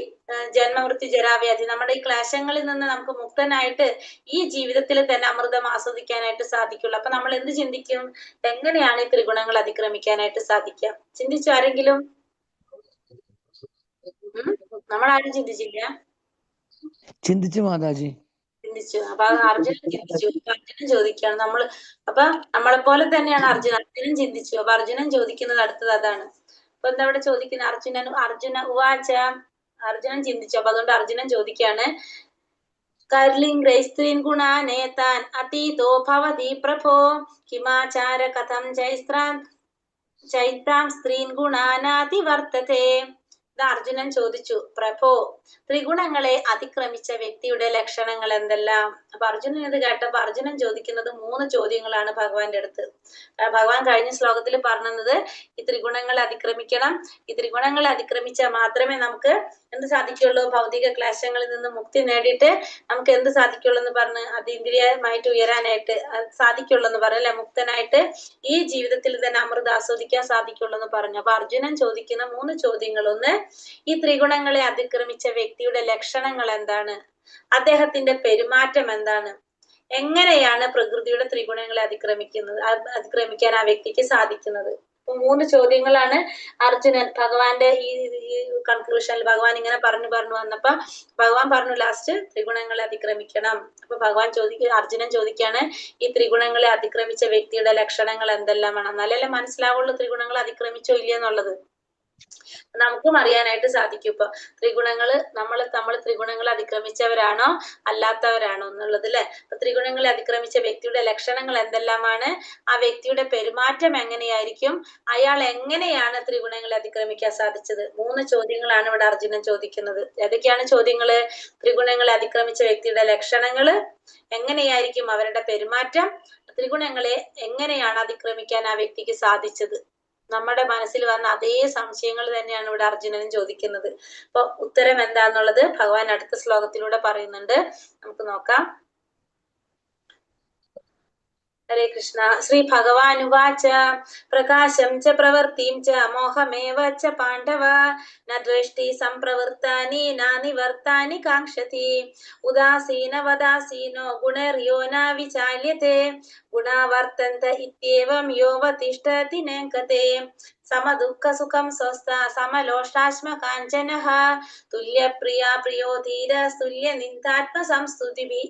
ജന്മമൃത്യു ജരാവ്യാധി നമ്മുടെ ഈ ക്ലേശങ്ങളിൽ നിന്ന് നമുക്ക് മുക്തനായിട്ട് ഈ ജീവിതത്തിൽ തന്നെ അമൃതം ആസ്വദിക്കാനായിട്ട് സാധിക്കുള്ളൂ. അപ്പൊ നമ്മൾ എന്ത് ചിന്തിക്കും? എങ്ങനെയാണ് ഈ ത്രിഗുണങ്ങൾ അതിക്രമിക്കാനായിട്ട് സാധിക്കുക? ചിന്തിച്ചു ആരെങ്കിലും? നമ്മളാരും ചിന്തിച്ചില്ല? ചിന്തിച്ചു മാതാജി. ചിന്തിച്ചു. അപ്പൊ അർജുനൻ ചിന്തിച്ചു. അർജുനൻ ചോദിക്കുകയാണ് അപ്പൊ നമ്മളെ പോലെ തന്നെയാണ് അർജുനൻ ചിന്തിച്ചു. അപ്പൊ അർജുനൻ ചോദിക്കുന്നത് അടുത്തത് അതാണ്. അപ്പൊ എന്താ ഇവിടെ ചോദിക്കുന്നത്? അർജുന ഉവാച, അർജുനൻ ചിന്തിച്ചു. അപ്പൊ അതുകൊണ്ട് അർജുനൻ ചോദിക്കാണ്, കർലിംഗ്രൈസ്ത്രീൻ ഗുണാനേതാൻ അതീതോ ഭവതി പ്രഭോ കിമാചാര കഥം ചൈത്രാം സ്ത്രീൻ ഗുണാനാതി വർത്തതേ. അർജുനൻ ചോദിച്ചു, പ്രഭോ, ത്രിഗുണങ്ങളെ അതിക്രമിച്ച വ്യക്തിയുടെ ലക്ഷണങ്ങൾ എന്തെല്ലാം? അപ്പൊ അർജുനൻ ഇത് കേട്ടപ്പോ അർജുനൻ ചോദിക്കുന്നത് 3 ചോദ്യങ്ങളാണ് ഭഗവാന്റെ അടുത്ത്. ഭഗവാൻ കഴിഞ്ഞ ശ്ലോകത്തിൽ പറഞ്ഞത് ഈ ത്രിഗുണങ്ങളെ അതിക്രമിക്കണം. ഈ ത്രിഗുണങ്ങളെ അതിക്രമിച്ചാൽ മാത്രമേ നമുക്ക് എന്ത് സാധിക്കുള്ളൂ? ഭൗതിക ക്ലേശങ്ങളിൽ നിന്ന് മുക്തി നേടിയിട്ട് നമുക്ക് എന്ത് സാധിക്കുള്ളൂ എന്ന് പറഞ്ഞ് അതീന്ദ്രിയമായിട്ട് ഉയരാനായിട്ട് സാധിക്കുള്ളൂ എന്ന് പറഞ്ഞല്ലേ, മുക്തനായിട്ട് ഈ ജീവിതത്തിൽ തന്നെ അമൃത ആസ്വദിക്കാൻ സാധിക്കുള്ളൂ എന്ന് പറഞ്ഞു. അപ്പൊ അർജുനൻ ചോദിക്കുന്ന 3 ചോദ്യങ്ങൾ: ഒന്ന്, ഈ ത്രിഗുണങ്ങളെ അതിക്രമിച്ച വ്യക്തിയുടെ ലക്ഷണങ്ങൾ എന്താണ്? അദ്ദേഹത്തിന്റെ പെരുമാറ്റം എന്താണ്? എങ്ങനെയാണ് പ്രകൃതിയുടെ ത്രിഗുണങ്ങളെ അതിക്രമിക്കാൻ ആ വ്യക്തിക്ക് സാധിക്കുന്നത്? 3 ചോദ്യങ്ങളാണ് അർജുനൻ ഭഗവാന്റെ ഈ കൺക്ലൂഷനിൽ ഭഗവാൻ ഇങ്ങനെ പറഞ്ഞു വന്നപ്പോ ഭഗവാൻ പറഞ്ഞു ലാസ്റ്റ് ത്രിഗുണങ്ങളെ അതിക്രമിക്കണം. അപ്പൊ അർജുനൻ ചോദിക്കാണ്, ഈ ത്രിഗുണങ്ങളെ അതിക്രമിച്ച വ്യക്തിയുടെ ലക്ഷണങ്ങൾ എന്തെല്ലാം വേണം? എന്നാലല്ലേ മനസ്സിലാവുള്ളൂ ത്രിഗുണങ്ങൾ അതിക്രമിച്ചോ ഇല്ലയെന്നുള്ളത്. നമുക്കും അറിയാനായിട്ട് സാധിക്കും ഇപ്പൊ ത്രിഗുണങ്ങള് നമ്മൾ ത്രിഗുണങ്ങൾ അതിക്രമിച്ചവരാണോ അല്ലാത്തവരാണോ എന്നുള്ളത് അല്ലെ. അപ്പൊ ത്രിഗുണങ്ങളെ അതിക്രമിച്ച വ്യക്തിയുടെ ലക്ഷണങ്ങൾ എന്തെല്ലാമാണ്? ആ വ്യക്തിയുടെ പെരുമാറ്റം എങ്ങനെയായിരിക്കും? അയാൾ എങ്ങനെയാണ് ത്രിഗുണങ്ങളെ അതിക്രമിക്കാൻ സാധിച്ചത്? 3 ചോദ്യങ്ങളാണ് ഇവിടെ അർജുനൻ ചോദിക്കുന്നത്. ഏതൊക്കെയാണ് ചോദ്യങ്ങള്? ത്രിഗുണങ്ങളെ അതിക്രമിച്ച വ്യക്തിയുടെ ലക്ഷണങ്ങള്, എങ്ങനെയായിരിക്കും അവരുടെ പെരുമാറ്റം, ത്രിഗുണങ്ങളെ എങ്ങനെയാണ് അതിക്രമിക്കാൻ ആ വ്യക്തിക്ക് സാധിച്ചത്? നമ്മുടെ മനസ്സിൽ വന്ന അതേ സംശയങ്ങൾ തന്നെയാണ് ഇവിടെ അർജുനനും ചോദിക്കുന്നത്. അപ്പൊ ഉത്തരം എന്താന്നുള്ളത് ഭഗവാൻ അടുത്ത ശ്ലോകത്തിലൂടെ പറയുന്നുണ്ട്. നമുക്ക് നോക്കാം. ഹരേ കൃഷ്ണ. ശ്രീ ഭഗവാനുവാച, പ്രകാശം ച പ്രവൃത്തിം ച മോഹമേവ ച പാണ്ഡവ ന ദ്വേഷ്ടി സംപ്രവൃത്താനി ന നിവർത്താനി കാംക്ഷതി ഉദാസീനവദാസീനോ ഗുണർയോ ന വിചാല്യത്തെ ഗുണവർത്തന്ത ഇത്യേവം യോവതിഷ്ഠതി നേങ്കതേ സമദുഃഖ സുഖം സ്വസ്ഥ സമലോഷ്ടാശ്മ കാഞ്ചനഃ തുല്യപ്രിയ പ്രിയോ ധീര തുല്യ നിന്ദാത്മ സംസ്തുതിഭി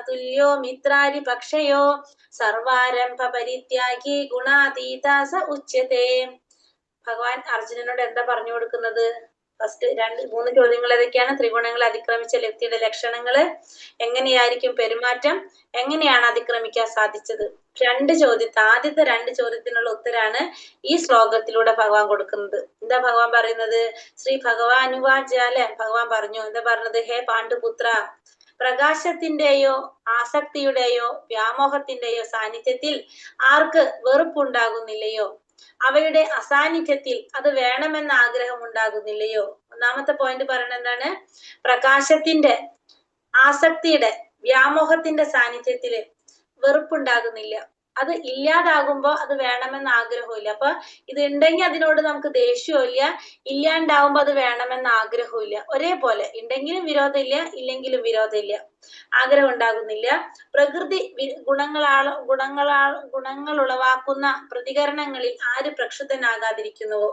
തുല്യോ മിത്രാരി പക്ഷയോ സർവാരംഭ പരിത്യാഗി ഗുണാതീത സ ഉച്യത്തെ. ഭഗവാൻ അർജുനനോട് എന്താ പറഞ്ഞു കൊടുക്കുന്നത്? ഫസ്റ്റ് 3 ചോദ്യങ്ങൾ ഏതൊക്കെയാണ്? ത്രിഗുണങ്ങളെ അതിക്രമിച്ച വ്യക്തിയുടെ ലക്ഷണങ്ങള്, എങ്ങനെയായിരിക്കും പെരുമാറ്റം, എങ്ങനെയാണ് അതിക്രമിക്കാൻ സാധിച്ചത്? ആദ്യത്തെ 2 ചോദ്യത്തിനുള്ള ഉത്തരാണ് ഈ ശ്ലോകത്തിലൂടെ ഭഗവാൻ കൊടുക്കുന്നത്. എന്താ ഭഗവാൻ പറയുന്നത്? ശ്രീ ഭഗവാനുവാച അല്ലെ, ഭഗവാൻ പറഞ്ഞു. എന്താ പറഞ്ഞത്? ഹേ പാണ്ഡുപുത്ര, പ്രകാശത്തിന്റെയോ ആസക്തിയുടെയോ വ്യാമോഹത്തിന്റെയോ സാന്നിധ്യത്തിൽ ആർക്ക് വെറുപ്പുണ്ടാകുന്നില്ലയോ, അവയുടെ അസാന്നിധ്യത്തിൽ അത് വേണമെന്ന ആഗ്രഹം ഉണ്ടാകുന്നില്ലയോ? ഒന്നാമത്തെ പോയിന്റ് പറയുന്നത് എന്താണ്? പ്രകാശത്തിന്റെ, ആസക്തിയുടെ, വ്യാമോഹത്തിന്റെ സാന്നിധ്യത്തില് വെറുപ്പുണ്ടാകുന്നില്ല. അത് ഇല്ലാതാകുമ്പോ അത് വേണമെന്ന് ആഗ്രഹമില്ല. അപ്പൊ ഇത് ഉണ്ടെങ്കിൽ അതിനോട് നമുക്ക് ദേഷ്യവും ഇല്ല, ഇല്ലാണ്ടാവുമ്പോ അത് വേണമെന്ന് ആഗ്രഹവും ഇല്ല. ഒരേപോലെ ഉണ്ടെങ്കിലും വിരോധമില്ല, ഇല്ലെങ്കിലും വിരോധമില്ല, ആഗ്രഹം ഉണ്ടാകുന്നില്ല. പ്രകൃതി ഗുണങ്ങൾ ഉളവാക്കുന്ന പ്രതികരണങ്ങളിൽ ആര് പ്രക്ഷുബ്ധനാകാതിരിക്കുന്നുവോ?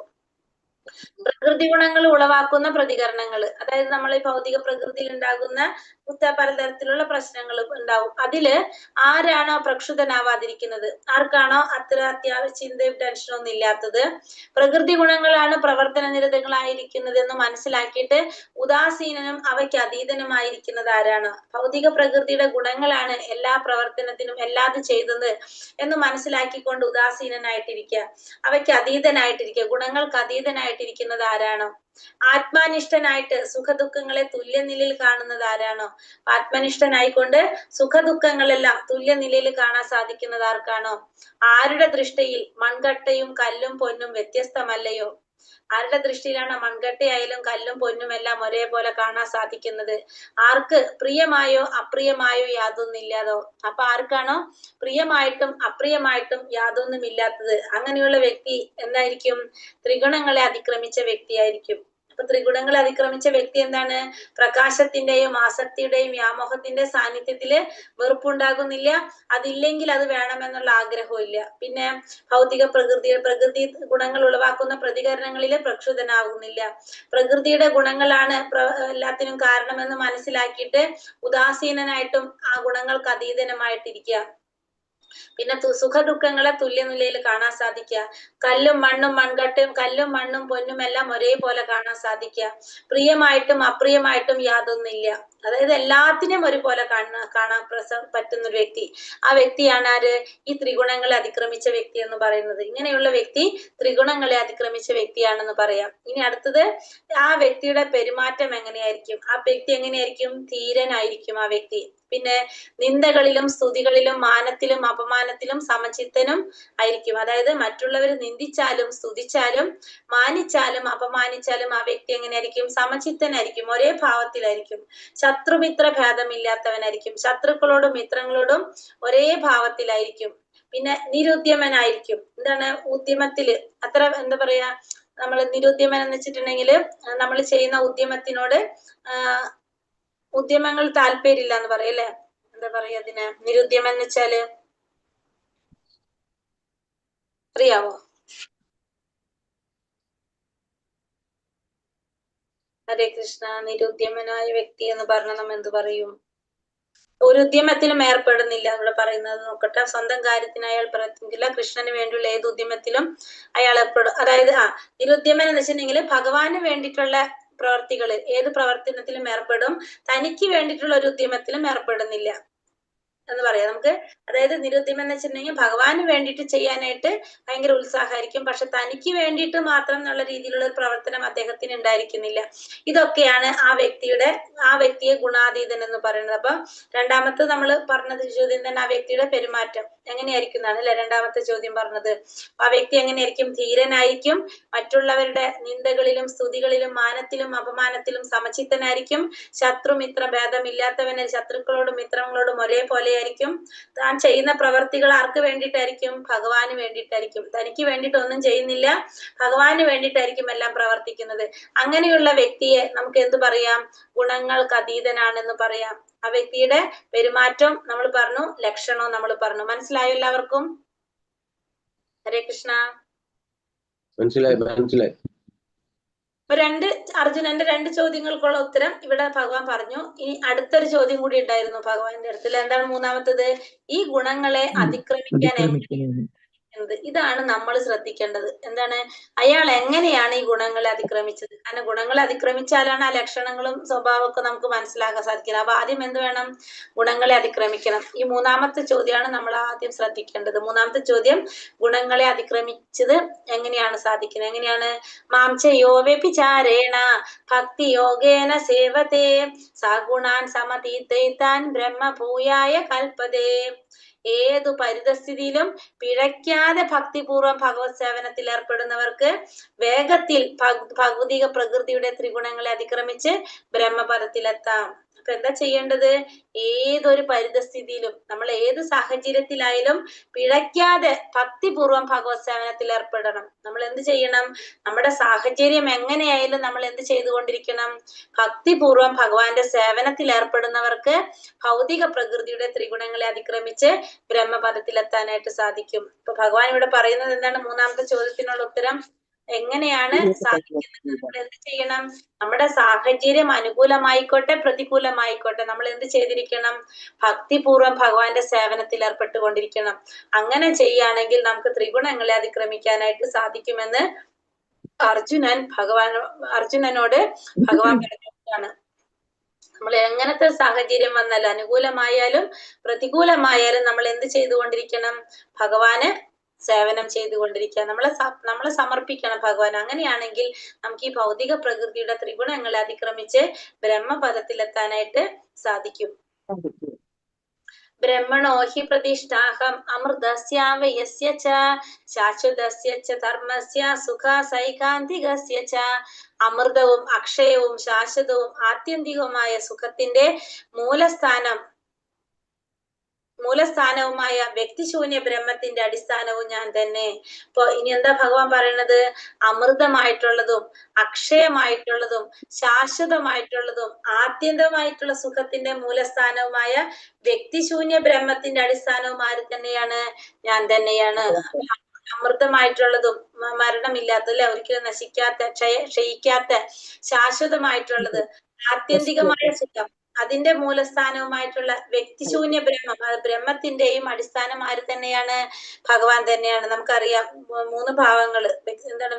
പ്രകൃതി ഗുണങ്ങൾ ഉളവാക്കുന്ന പ്രതികരണങ്ങൾ, അതായത് നമ്മൾ ഈ ഭൗതിക പ്രകൃതിയിൽ ഉണ്ടാകുന്ന പലതരത്തിലുള്ള പ്രശ്നങ്ങൾ ഉണ്ടാവും. അതില് ആരാണോ പ്രക്ഷുബ്ധനാവാതിരിക്കുന്നത്, ആർക്കാണോ അത്ര അത്യാവശ്യ ചിന്തയും ടെൻഷനും ഒന്നും ഇല്ലാത്തത്, പ്രകൃതി ഗുണങ്ങളാണ് പ്രവർത്തന നിരതകളായിരിക്കുന്നത് എന്ന് മനസ്സിലാക്കിയിട്ട് ഉദാസീനനും അവയ്ക്ക് അതീതനുമായിരിക്കുന്നത് ആരാണ്? ഭൗതിക പ്രകൃതിയുടെ ഗുണങ്ങളാണ് എല്ലാ പ്രവർത്തനത്തിനും എല്ലാതും ചെയ്തത് എന്ന് മനസ്സിലാക്കിക്കൊണ്ട് ഉദാസീനനായിട്ടിരിക്കുക, അവയ്ക്ക് അതീതനായിട്ടിരിക്കുക, ഗുണങ്ങൾക്ക് അതീതനായിട്ടിരിക്കുന്നത് ആരാണോ? ആത്മാനിഷ്ഠനായിട്ട് സുഖദുഃഖങ്ങളെ തുല്യനിലയിൽ കാണുന്നത് ആരാണോ? ആത്മനിഷ്ഠനായിക്കൊണ്ട് സുഖദുഃഖങ്ങളെല്ലാം തുല്യനിലയിൽ കാണാൻ സാധിക്കുന്നത് ആർക്കാണോ? ആരുടെ ദൃഷ്ടിയിൽ മൺകട്ടയും കല്ലും പൊന്നും വ്യത്യസ്തമല്ലയോ? ആരുടെ ദൃഷ്ടിയിലാണ് മൺകട്ടയായാലും കല്ലും പൊന്നും എല്ലാം ഒരേപോലെ കാണാൻ സാധിക്കുന്നത്? ആർക്ക് പ്രിയമായോ അപ്രിയമായോ യാതൊന്നില്ലാതോ? അപ്പൊ ആർക്കാണോ പ്രിയമായിട്ടും അപ്രിയമായിട്ടും യാതൊന്നുമില്ലാത്തത്, അങ്ങനെയുള്ള വ്യക്തി എന്തായിരിക്കും? ത്രിഗുണങ്ങളെ അതിക്രമിച്ച വ്യക്തിയായിരിക്കും. അപ്പൊ ത്രിഗുണങ്ങളെ അതിക്രമിച്ച വ്യക്തി എന്താണ്? പ്രകാശത്തിന്റെയും ആസക്തിയുടെയും വ്യാമോഹത്തിന്റെ സാന്നിധ്യത്തില് വെറുപ്പുണ്ടാകുന്നില്ല, അതില്ലെങ്കിൽ അത് വേണമെന്നുള്ള ആഗ്രഹവും ഇല്ല. പിന്നെ ഭൗതിക പ്രകൃതി ഗുണങ്ങൾ ഉളവാക്കുന്ന പ്രതികരണങ്ങളില് പ്രക്ഷുബ്ധനാകുന്നില്ല. പ്രകൃതിയുടെ ഗുണങ്ങളാണ് എല്ലാത്തിനും കാരണമെന്ന് മനസ്സിലാക്കിയിട്ട് ഉദാസീനനായിട്ടും ആ ഗുണങ്ങൾക്ക് അതീതനുമായിട്ടിരിക്കുക. പിന്നെ സുഖദുഃഖങ്ങളെ തുല്യനിലയിൽ കാണാൻ സാധിക്കുക. കല്ലും മണ്ണും മൺകട്ടയും കല്ലും മണ്ണും പൊന്നും എല്ലാം ഒരേപോലെ കാണാൻ സാധിക്കുക. പ്രിയമായിട്ടും അപ്രിയമായിട്ടും യാതൊന്നില്ല, അതായത് എല്ലാത്തിനെയും ഒരുപോലെ കാണാൻ പറ്റുന്ന ഒരു വ്യക്തി. ആ വ്യക്തിയാണ് ആര്? ഈ ത്രിഗുണങ്ങളെ അതിക്രമിച്ച വ്യക്തി എന്ന് പറയുന്നത്. ഇങ്ങനെയുള്ള വ്യക്തി ത്രിഗുണങ്ങളെ അതിക്രമിച്ച വ്യക്തിയാണെന്ന് പറയാം. ഇനി അടുത്തത്, ആ വ്യക്തിയുടെ പെരുമാറ്റം എങ്ങനെയായിരിക്കും? ആ വ്യക്തി എങ്ങനെയായിരിക്കും? ധീരനായിരിക്കും ആ വ്യക്തി. പിന്നെ നിന്ദകളിലും സ്തുതികളിലും മാനത്തിലും അപമാനത്തിലും സമചിത്തനും ആയിരിക്കും. അതായത് മറ്റുള്ളവർ നിന്ദിച്ചാലും സ്തുതിച്ചാലും മാനിച്ചാലും അപമാനിച്ചാലും ആ വ്യക്തി എങ്ങനെയായിരിക്കും? സമചിത്തനായിരിക്കും, ഒരേ ഭാവത്തിലായിരിക്കും. ശത്രുമിത്ര ഭേദമില്ലാത്തവനായിരിക്കും, ശത്രുക്കളോടും മിത്രങ്ങളോടും ഒരേ ഭാവത്തിലായിരിക്കും. പിന്നെ നിരുദ്യമനായിരിക്കും. എന്താണ് ഉദ്യമത്തില് അത്ര എന്താ പറയാ, നമ്മൾ നിരുദ്യമൻ എന്ന് വെച്ചിട്ടുണ്ടെങ്കിൽ നമ്മൾ ചെയ്യുന്ന ഉദ്യമത്തിനോട് ഉദ്യമങ്ങൾ താല്പര്യമില്ല എന്ന് പറയും അല്ലെ? എന്താ പറയാ അതിന്? നിരുദ്യമം എന്ന് വെച്ചാല് അറിയാവോ? ഹരേ കൃഷ്ണ. നിരുദ്യമനായ വ്യക്തി എന്ന് പറഞ്ഞാൽ നമ്മൾ എന്ത് പറയും? ഒരു ഉദ്യമത്തിലും ഏർപ്പെടുന്നില്ല ഇവിടെ പറയുന്നത്. നോക്കട്ടെ, സ്വന്തം കാര്യത്തിന് അയാൾ പ്രവർത്തിക്കില്ല, കൃഷ്ണന് വേണ്ടിയുള്ള ഏത് ഉദ്യമത്തിലും അയാൾ ഏർപ്പെടും. അതായത് നിരുദ്യമൻ എന്ന് വെച്ചിട്ടുണ്ടെങ്കിൽ ഭഗവാന് വേണ്ടിയിട്ടുള്ള പ്രവർത്തികള് ഏത് പ്രവർത്തനത്തിലും ഏർപ്പെടും, തനിക്ക് വേണ്ടിയിട്ടുള്ള ഒരു ഉദ്യമത്തിലും ഏർപ്പെടുന്നില്ല എന്ന് പറയാം നമുക്ക്. അതായത് നിരുദ്യമം എന്ന് വെച്ചിട്ടുണ്ടെങ്കിൽ ഭഗവാന് വേണ്ടിയിട്ട് ചെയ്യാനായിട്ട് ഭയങ്കര ഉത്സാഹമായിരിക്കും, പക്ഷെ തനിക്ക് വേണ്ടിയിട്ട് മാത്രം എന്നുള്ള രീതിയിലുള്ള ഒരു പ്രവർത്തനം അദ്ദേഹത്തിന് ഉണ്ടായിരിക്കുന്നില്ല. ഇതൊക്കെയാണ് ആ വ്യക്തിയെ ഗുണാതീതൻ എന്ന് പറയുന്നത്. അപ്പൊ രണ്ടാമത്തെ നമ്മൾ പറഞ്ഞത് ചോദ്യം തന്നെ ആ വ്യക്തിയുടെ പെരുമാറ്റം എങ്ങനെയായിരിക്കും എന്നാണ് അല്ലെ രണ്ടാമത്തെ ചോദ്യം പറഞ്ഞത്. ആ വ്യക്തി എങ്ങനെയായിരിക്കും? ധീരനായിരിക്കും, മറ്റുള്ളവരുടെ നിന്ദകളിലും സ്തുതികളിലും മാനത്തിലും അപമാനത്തിലും സമചിത്തനായിരിക്കും, ശത്രുമിത്ര ഭേദമില്ലാത്തവന് ശത്രുക്കളോടും മിത്രങ്ങളോടും ഒരേപോലെ ആയിരിക്കും. താൻ ചെയ്യുന്ന പ്രവർത്തികൾ ആർക്ക് വേണ്ടിയിട്ടായിരിക്കും? ഭഗവാന് വേണ്ടിയിട്ടായിരിക്കും. തനിക്ക് വേണ്ടിയിട്ട് ഒന്നും ചെയ്യുന്നില്ല, ഭഗവാന് വേണ്ടിയിട്ടായിരിക്കും എല്ലാം പ്രവർത്തിക്കുന്നത്. അങ്ങനെയുള്ള വ്യക്തിയെ നമുക്ക് എന്ത് പറയാം? ഗുണങ്ങൾക്ക് അതീതനാണെന്ന് പറയാം. ആ വ്യക്തിയുടെ പെരുമാറ്റം നമ്മൾ പറഞ്ഞു, ലക്ഷണവും നമ്മൾ പറഞ്ഞു. മനസ്സിലായോ എല്ലാവർക്കും? ഹരേ കൃഷ്ണ. മനസ്സിലായി. അർജുനന്റെ 2 ചോദ്യങ്ങൾക്കുള്ള ഉത്തരം ഇവിടെ ഭഗവാൻ പറഞ്ഞു. ഇനി അടുത്തൊരു ചോദ്യം കൂടി ഉണ്ടായിരുന്നു ഭഗവാന്റെ അടുത്തിൽ. എന്താണ് മൂന്നാമത്തത്? ഈ ഗുണങ്ങളെ അതിക്രമിക്കാൻ ഇതാണ് നമ്മൾ ശ്രദ്ധിക്കേണ്ടത്. എന്താണ്? അയാൾ എങ്ങനെയാണ് ഈ ഗുണങ്ങളെ അതിക്രമിച്ചത്? കാരണം ഗുണങ്ങളെ അതിക്രമിച്ചാലാണ് ആ ലക്ഷണങ്ങളും സ്വഭാവമൊക്കെ നമുക്ക് മനസ്സിലാക്കാൻ സാധിക്കുന്നത്. അപ്പൊ ആദ്യം എന്ത് വേണം? ഗുണങ്ങളെ അതിക്രമിക്കണം. ഈ മൂന്നാമത്തെ ചോദ്യമാണ് നമ്മൾ ആദ്യം ശ്രദ്ധിക്കേണ്ടത്. മൂന്നാമത്തെ ചോദ്യം, ഗുണങ്ങളെ അതിക്രമിച്ചത് എങ്ങനെയാണ് സാധിക്കുന്നത്? എങ്ങനെയാണ്? മാംച യോവ്യഭിചാരേണ ഭക്തി യോഗേന സേവതേ സഗുണാൻ സമതീതൈതാൻ ബ്രഹ്മഭൂയായ കൽപ്പതേ. ഏതു പരിതസ്ഥിതിയിലും പിഴയ്ക്കാതെ ഭക്തിപൂർവ്വം ഭഗവത് സേവനത്തിൽ ഏർപ്പെടുന്നവർക്ക് വേഗത്തിൽ ഭൗതിക പ്രകൃതിയുടെ ത്രിഗുണങ്ങളെ അതിക്രമിച്ച് ബ്രഹ്മപദത്തിലെത്താം. അപ്പൊ എന്താ ചെയ്യേണ്ടത്? ഏതൊരു പരിതസ്ഥിതിയിലും നമ്മൾ ഏത് സാഹചര്യത്തിലായാലും പിഴയ്ക്കാതെ ഭക്തിപൂർവം ഭഗവത് സേവനത്തിൽ ഏർപ്പെടണം. നമ്മൾ എന്ത് ചെയ്യണം? നമ്മുടെ സാഹചര്യം എങ്ങനെയായാലും നമ്മൾ എന്ത് ചെയ്തുകൊണ്ടിരിക്കണം? ഭക്തിപൂർവം ഭഗവാന്റെ സേവനത്തിൽ ഏർപ്പെടുന്നവർക്ക് ഭൗതിക പ്രകൃതിയുടെ ത്രിഗുണങ്ങളെ അതിക്രമിച്ച് ബ്രഹ്മപദത്തിലെത്താനായിട്ട് സാധിക്കും. ഇപ്പൊ ഭഗവാൻ ഇവിടെ പറയുന്നത് എന്താണ്? മൂന്നാമത്തെ ചോദ്യത്തിനുള്ള ഉത്തരം എങ്ങനെയാണ് സാധിക്കുന്നത്? നമ്മൾ എന്ത് ചെയ്യണം? നമ്മുടെ സാഹചര്യം അനുകൂലമായിക്കോട്ടെ പ്രതികൂലമായിക്കോട്ടെ നമ്മൾ എന്ത് ചെയ്തിരിക്കണം? ഭക്തിപൂർവം ഭഗവാന്റെ സേവനത്തിൽ ഏർപ്പെട്ടുകൊണ്ടിരിക്കണം. അങ്ങനെ ചെയ്യുകയാണെങ്കിൽ നമുക്ക് ത്രിഗുണങ്ങളെ അതിക്രമിക്കാനായിട്ട് സാധിക്കുമെന്ന് അർജുനനോട് ഭഗവാൻ പറഞ്ഞതാണ്. നമ്മൾ എങ്ങനത്തെ സാഹചര്യം വന്നാലും അനുകൂലമായാലും പ്രതികൂലമായാലും നമ്മൾ എന്ത് ചെയ്തുകൊണ്ടിരിക്കണം? ഭഗവാന് സേവനം ചെയ്തുകൊണ്ടിരിക്കുക. നമ്മളെ സമർപ്പിക്കണം ഭഗവാൻ. അങ്ങനെയാണെങ്കിൽ നമുക്ക് ഈ ഭൗതിക പ്രകൃതിയുടെ ത്രിഗുണങ്ങളെ അതിക്രമിച്ച് ബ്രഹ്മപദത്തിലെത്താനായിട്ട് സാധിക്കും. ബ്രഹ്മണോ ഹി പ്രതിഷ്ഠാഹം അമൃതസ്യാവയസ്യ ച ശാശ്വതസ്യ ച ധർമ്മസ്യ സുഖസൈകാന്തികസ്യ ച. അമൃതവും അക്ഷയവും ശാശ്വതവും ആത്യന്തികവുമായ സുഖത്തിന്റെ മൂലസ്ഥാനവുമായ വ്യക്തിശൂന്യ ബ്രഹ്മത്തിന്റെ അടിസ്ഥാനവും ഞാൻ തന്നെ. ഇപ്പൊ ഇനി എന്താ ഭഗവാൻ പറയണത്? അമൃതമായിട്ടുള്ളതും അക്ഷയമായിട്ടുള്ളതും ശാശ്വതമായിട്ടുള്ളതും ആത്യന്തമായിട്ടുള്ള സുഖത്തിന്റെ മൂലസ്ഥാനവുമായ വ്യക്തിശൂന്യ ബ്രഹ്മത്തിന്റെ അടിസ്ഥാനവും ആര് തന്നെയാണ്? ഞാൻ തന്നെയാണ്. അമൃതമായിട്ടുള്ളതും മരണമില്ലാത്ത അല്ലെ, ഒരിക്കലും നശിക്കാത്ത ക്ഷയിക്കാത്ത ശാശ്വതമായിട്ടുള്ളത് ആത്യന്തികമായ സുഖം, അതിന്റെ മൂലസ്ഥാനവുമായിട്ടുള്ള വ്യക്തിശൂന്യ ബ്രഹ്മം, ബ്രഹ്മത്തിന്റെയും അടിസ്ഥാനം ആര് തന്നെയാണ്? ഭഗവാൻ തന്നെയാണ്. നമുക്കറിയാം 3 ഭാവങ്ങള് എന്താണ്?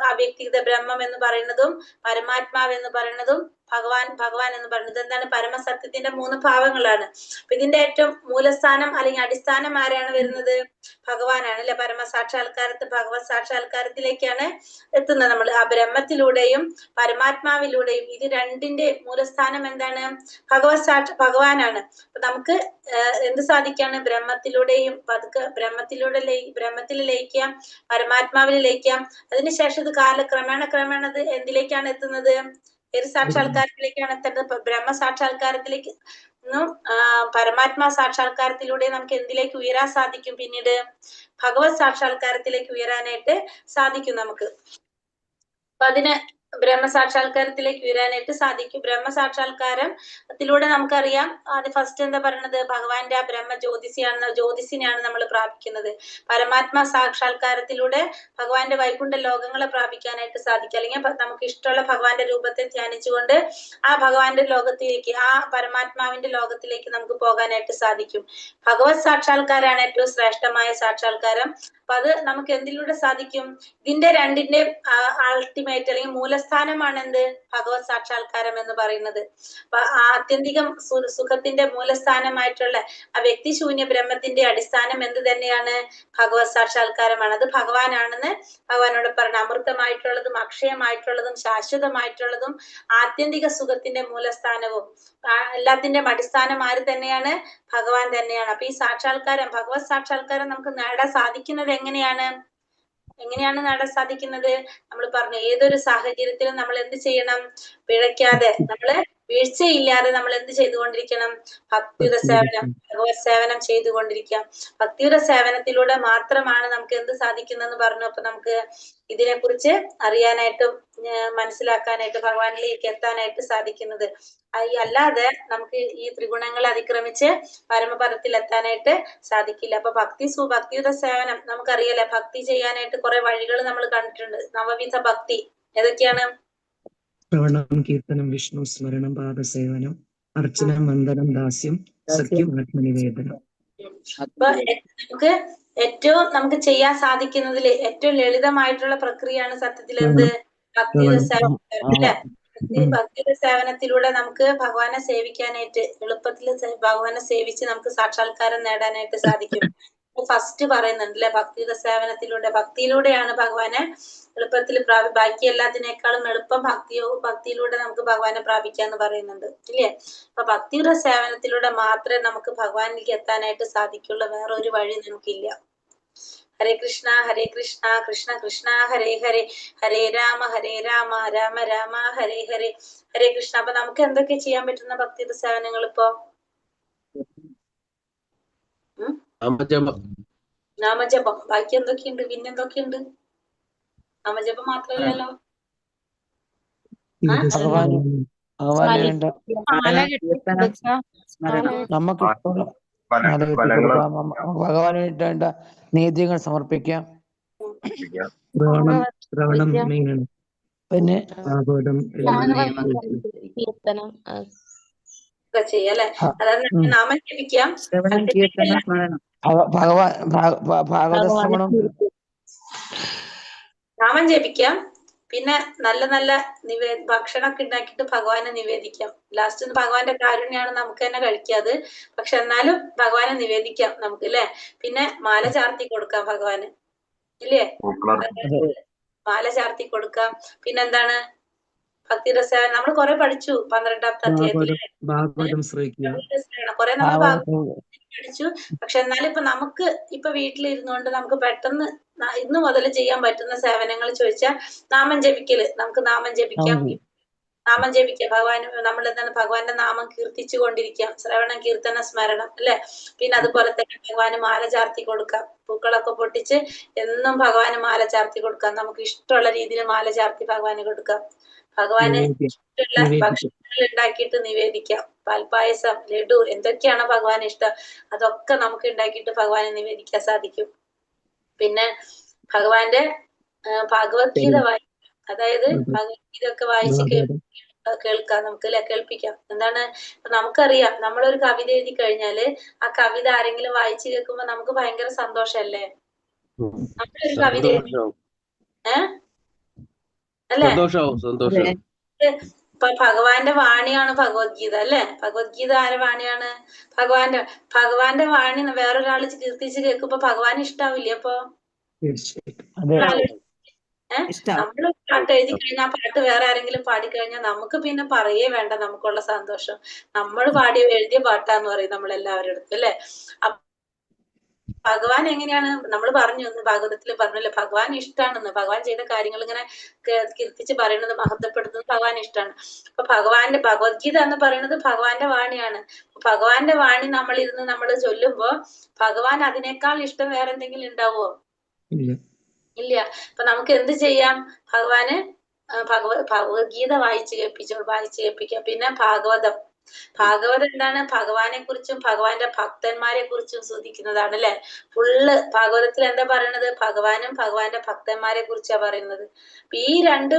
അവ്യക്തിഗത ബ്രഹ്മം എന്ന് പറയുന്നതും പരമാത്മാവ് എന്ന് പറയുന്നതും ഭഗവാൻ എന്ന് പറയുന്നത് എന്താണ്? പരമസത്യത്തിന്റെ 3 ഭാവങ്ങളാണ്. അപ്പൊ ഇതിന്റെ ഏറ്റവും മൂലസ്ഥാനം അല്ലെങ്കിൽ അടിസ്ഥാനം ആരാണ് വരുന്നത്? ഭഗവാനാണ് അല്ലെ. ഭഗവത് സാക്ഷാത്കാരത്തിലേക്കാണ് എത്തുന്നത് നമ്മൾ. ആ ബ്രഹ്മത്തിലൂടെയും പരമാത്മാവിലൂടെയും ഇത് രണ്ടിന്റെ മൂലസ്ഥാനം എന്താണ്? ഭഗവാനാണ്. അപ്പൊ നമുക്ക് എന്ത് സാധിക്കാണ്? ബ്രഹ്മത്തിലൂടെയും പതുക്കെ ബ്രഹ്മത്തിൽ ലയിക്കാം, പരമാത്മാവിൽ ലയിക്കാം. അതിനുശേഷം ഇത് ക്രമേണ അത് എന്തിലേക്കാണ് എത്തുന്നത്? ഏത് സാക്ഷാത്കാരത്തിലേക്കാണ് എത്തേണ്ടത്? ബ്രഹ്മ സാക്ഷാത്കാരത്തിലേക്ക് പരമാത്മാ സാക്ഷാത്കാരത്തിലൂടെ നമുക്ക് എന്തിലേക്ക് ഉയരാൻ സാധിക്കും? പിന്നീട് ഭഗവത് സാക്ഷാത്കാരത്തിലേക്ക് ഉയരാനായിട്ട് സാധിക്കും നമുക്ക്. അപ്പൊ അതിന് ബ്രഹ്മസാക്ഷാത്കാരത്തിലേക്ക് ഉയരാനായിട്ട് സാധിക്കും. ബ്രഹ്മസാക്ഷാത്കാരത്തിലൂടെ നമുക്കറിയാം അത് ഫസ്റ്റ് എന്താ പറയുന്നത്? ഭഗവാന്റെ ആ ബ്രഹ്മ ജ്യോതിസിനെയാണ് നമ്മൾ പ്രാപിക്കുന്നത്. പരമാത്മാ സാക്ഷാത്കാരത്തിലൂടെ ഭഗവാന്റെ വൈകുണ്ഠ ലോകങ്ങളെ പ്രാപിക്കാനായിട്ട് സാധിക്കും. അല്ലെങ്കിൽ നമുക്ക് ഇഷ്ടമുള്ള ഭഗവാന്റെ രൂപത്തെ ധ്യാനിച്ചുകൊണ്ട് ആ ഭഗവാന്റെ ലോകത്തിലേക്ക്, ആ പരമാത്മാവിന്റെ ലോകത്തിലേക്ക് നമുക്ക് പോകാനായിട്ട് സാധിക്കും. ഭഗവത് സാക്ഷാത്കാരാണ് ഏറ്റവും ശ്രേഷ്ഠമായ സാക്ഷാത്കാരം. അപ്പൊ അത് നമുക്ക് എന്തിലൂടെ സാധിക്കും? ഇതിന്റെ രണ്ടിന്റെ അൾട്ടിമേറ്റ് അല്ലെങ്കിൽ മൂലസ്ഥാനമാണ് എന്ത്? ഭഗവത് സാക്ഷാത്കാരം എന്ന് പറയുന്നത്. അപ്പൊ ആത്യന്തികം സുഖത്തിന്റെ മൂലസ്ഥാനമായിട്ടുള്ള ആ വ്യക്തിശൂന്യ ബ്രഹ്മത്തിന്റെ അടിസ്ഥാനം എന്ത് തന്നെയാണ്? ഭഗവത് സാക്ഷാത്കാരമാണ്. അത് ഭഗവാനാണെന്ന് ഭഗവാനോട് പറഞ്ഞ അമൃതമായിട്ടുള്ളതും അക്ഷയമായിട്ടുള്ളതും ശാശ്വതമായിട്ടുള്ളതും ആത്യന്തിക സുഖത്തിന്റെ മൂലസ്ഥാനവും എല്ലാത്തിന്റെയും അടിസ്ഥാനം ആര് തന്നെയാണ്? ഭഗവാൻ തന്നെയാണ്. അപ്പൊ ഈ സാക്ഷാത്കാരം, ഭഗവത് സാക്ഷാത്കാരം നമുക്ക് നേടാൻ സാധിക്കുന്നത് എങ്ങനെയാണ് നേടാൻ സാധിക്കുന്നത്? നമ്മൾ പറഞ്ഞു ഏതൊരു സാഹചര്യത്തിലും നമ്മൾ എന്ത് ചെയ്യണം? പിഴയ്ക്കാതെ, നമ്മള് വീഴ്ചയില്ലാതെ നമ്മൾ എന്ത് ചെയ്തുകൊണ്ടിരിക്കണം? ഭക്തിയുടെ സേവനം, ഭഗവത് സേവനം ചെയ്തുകൊണ്ടിരിക്കാം. ഭക്തിയുടെ സേവനത്തിലൂടെ മാത്രമാണ് നമുക്ക് എന്ത് സാധിക്കുന്നെന്ന് പറഞ്ഞു. അപ്പൊ നമുക്ക് ഇതിനെ കുറിച്ച് അറിയാനായിട്ടും മനസ്സിലാക്കാനായിട്ട് ഭഗവാനിലേക്ക് എത്താനായിട്ട് സാധിക്കുന്നത്. അല്ലാതെ നമുക്ക് ഈ ത്രിഗുണങ്ങളെ അതിക്രമിച്ച് പരമപദത്തിൽ എത്താനായിട്ട് സാധിക്കില്ല. അപ്പൊ ഭക്തിയുടെ സേവനം നമുക്കറിയാലേ. ഭക്തി ചെയ്യാനായിട്ട് കുറെ വഴികൾ നമ്മൾ കണ്ടിട്ടുണ്ട്. നവവിധ ഭക്തി ഏതൊക്കെയാണ്? ശ്രവണം, കീർത്തനം, വിഷ്ണു സ്മരണം, പാദസേവനം, അർച്ചന, വന്ദനം, ദാസ്യം, സഖ്യം, ആത്മനിവേദനം. അപ്പൊ നമുക്ക് ചെയ്യാൻ സാധിക്കുന്നതിൽ ഏറ്റവും ലളിതമായിട്ടുള്ള പ്രക്രിയയാണ് സത്യത്തിൽ എന്ത്? ഭക്തിയുടെ സേവനം അല്ലെ. ഭക്തിയുടെ സേവനത്തിലൂടെ നമുക്ക് ഭഗവാനെ സേവിക്കാനായിട്ട് എളുപ്പത്തിൽ ഭഗവാനെ സേവിച്ച് നമുക്ക് സാക്ഷാത്കാരം നേടാനായിട്ട് സാധിക്കും. ഫസ്റ്റ് പറയുന്നുണ്ട് അല്ലെ, ഭക്തിയുടെ ഭക്തിയിലൂടെയാണ് ഭഗവാനെ എളുപ്പത്തിൽ ബാക്കി എല്ലാത്തിനേക്കാളും എളുപ്പം ഭക്തിയിലൂടെ നമുക്ക് ഭഗവാനെ പ്രാപിക്കാന്ന് പറയുന്നുണ്ട് ഇല്ലേ. അപ്പൊ ഭക്തിയുടെ സേവനത്തിലൂടെ മാത്രമേ നമുക്ക് ഭഗവാനിലേക്ക് എത്താനായിട്ട് സാധിക്കുള്ളൂ. വേറൊരു വഴി നമുക്കില്ല. ഹരേ കൃഷ്ണ കൃഷ്ണ കൃഷ്ണ ഹരേ ഹരേ, ഹരേ രാമ രാമ രാമ ഹരേ ഹരേ. ഹരേ കൃഷ്ണ. അപ്പൊ നമുക്ക് എന്തൊക്കെ ചെയ്യാൻ പറ്റുന്ന ഭക്തി സേവനങ്ങൾ ഇപ്പോ? നാമജപം. ബാക്കി എന്തൊക്കെയുണ്ട്? പിന്നെന്തൊക്കെയുണ്ട്? നാമജപം മാത്രല്ലല്ലോ. നമുക്ക് ഭഗവാന് വേണ്ട നേദ്യങ്ങൾ സമർപ്പിക്കാം. ശ്രവണം മെയിനാണ്. പിന്നെ കീർത്തനം ചെയ്യല്ലേ. അതായത് നാമം ജപിക്കാം, ശ്രവണം, കീർത്തനം, സ്മരണം. ഭാഗവത ശ്രവണം, നാമം ജപിക്കാം. പിന്നെ നല്ല നല്ല ഭക്ഷണമൊക്കെ ഉണ്ടാക്കിയിട്ട് ഭഗവാനെ നിവേദിക്കാം. ലാസ്റ്റ് ഭഗവാന്റെ കാരുണ്യാണ് നമുക്ക് തന്നെ കഴിക്കാത്. പക്ഷെ എന്നാലും ഭഗവാനെ നിവേദിക്കാം നമുക്ക്, അല്ലെ? പിന്നെ മാല ചാർത്തി കൊടുക്കാം ഭഗവാന്, ഇല്ലേ? മാല ചാർത്തി കൊടുക്കാം. പിന്നെന്താണ്? ഭക്തിരസേവനം നമ്മൾ കുറെ പഠിച്ചു 12ാമത്തെ അധ്യായത്തിൽ. കുറെ നമ്മൾ പഠിച്ചു. പക്ഷെ എന്നാലും ഇപ്പൊ നമുക്ക് ഇപ്പൊ വീട്ടിലിരുന്നുകൊണ്ട് നമുക്ക് പെട്ടെന്ന് ഇന്ന് മുതൽ ചെയ്യാൻ പറ്റുന്ന സേവനങ്ങൾ ചോദിച്ചാൽ നാമം ജപിക്കല്. നമുക്ക് നാമം ജപിക്കാം, നാമം ജപിക്കാം. നമ്മൾ എന്താണ് ഭഗവാന്റെ നാമം കീർത്തിച്ചു കൊണ്ടിരിക്കാം. ശ്രവണം, കീർത്തന, സ്മരണം, അല്ലെ? പിന്നെ അതുപോലെ തന്നെ ഭഗവാന് മാല ചാർത്തി കൊടുക്കാം. പൂക്കളൊക്കെ പൊട്ടിച്ച് എന്നും ഭഗവാന് മാല ചാർത്തി കൊടുക്കാം. നമുക്ക് ഇഷ്ടമുള്ള രീതിയിൽ മാല ചാർത്തി ഭഗവാന് കൊടുക്കാം. ഭഗവാന് ഇഷ്ടമുള്ള ഭക്ഷണങ്ങൾ ഉണ്ടാക്കിയിട്ട് നിവേദിക്കാം. പാൽപ്പായസം, ലഡു, എന്തൊക്കെയാണോ ഭഗവാന് ഇഷ്ടം അതൊക്കെ നമുക്ക് ഉണ്ടാക്കിയിട്ട് ഭഗവാനെ നിവേദിക്കാൻ സാധിക്കും. പിന്നെ ഭഗവാന്റെ ഭഗവത്ഗീത വായിക്കാം. അതായത് ഭഗവത്ഗീത ഒക്കെ വായിച്ച് കേൾക്കാം നമുക്ക്, അല്ലെ? കേൾപ്പിക്കാം. എന്താണ്? നമുക്കറിയാം, നമ്മളൊരു കവിത എഴുതി കഴിഞ്ഞാല് ആ കവിത ആരെങ്കിലും വായിച്ചു കേൾക്കുമ്പോ നമുക്ക് ഭയങ്കര സന്തോഷല്ലേ? നമ്മളൊരു കവിത അല്ലേ? ഇപ്പൊ ഭഗവാന്റെ വാണിയാണ് ഭഗവത്ഗീത, അല്ലെ? ഭഗവത്ഗീത ആരെ വാണിയാണ്? ഭഗവാന്റെ വാണി വേറൊരാള് കീർത്തിച്ച് കേൾക്കുമ്പോ ഭഗവാൻ ഇഷ്ടാവില്ലേ? അപ്പൊ നമ്മള് പാട്ട് എഴുതി കഴിഞ്ഞാൽ ആ പാട്ട് വേറെ ആരെങ്കിലും പാടിക്കഴിഞ്ഞാൽ നമുക്ക് പിന്നെ പറയേ വേണ്ട നമുക്കുള്ള സന്തോഷം. നമ്മൾ എഴുതിയ പാട്ടാന്ന് പറയും നമ്മളെല്ലാവരുടെ അടുത്ത്, അല്ലെ? ഭഗവാൻ എങ്ങനെയാണ്? നമ്മൾ പറഞ്ഞു ഭാഗവതത്തിൽ പറഞ്ഞല്ലേ, ഭഗവാൻ ഇഷ്ടമാണെന്ന്. ഭഗവാൻ ചെയ്ത കാര്യങ്ങൾ ഇങ്ങനെ കീർത്തിച്ച് പറയുന്നത്, മഹത്വപ്പെടുത്തുന്നത് ഭഗവാൻ ഇഷ്ടമാണ്. അപ്പൊ ഭഗവത്ഗീത എന്ന് പറയുന്നത് ഭഗവാന്റെ വാണിയാണ്. ഭഗവാന്റെ വാണി നമ്മളിരുന്ന് നമ്മൾ ചൊല്ലുമ്പോ ഭഗവാൻ അതിനേക്കാൾ ഇഷ്ടം വേറെ എന്തെങ്കിലും ഉണ്ടാവുമോ? ഇല്ല. അപ്പൊ നമുക്ക് എന്ത് ചെയ്യാം? ഭഗവാന് ഭഗവത്ഗീത വായിച്ചു കേൾപ്പിക്കാം. പിന്നെ ഭാഗവതം എന്താണ്? ഭഗവാനെ കുറിച്ചും ഭഗവാന്റെ ഭക്തന്മാരെ കുറിച്ചും സൂചിക്കുന്നതാണ്, അല്ലെ? ഫുള്ള് ഭാഗവതത്തിൽ എന്താ പറയണത്? ഭഗവാനും ഭഗവാന്റെ ഭക്തന്മാരെ കുറിച്ചാ പറയുന്നത്. അപ്പൊ ഈ രണ്ട്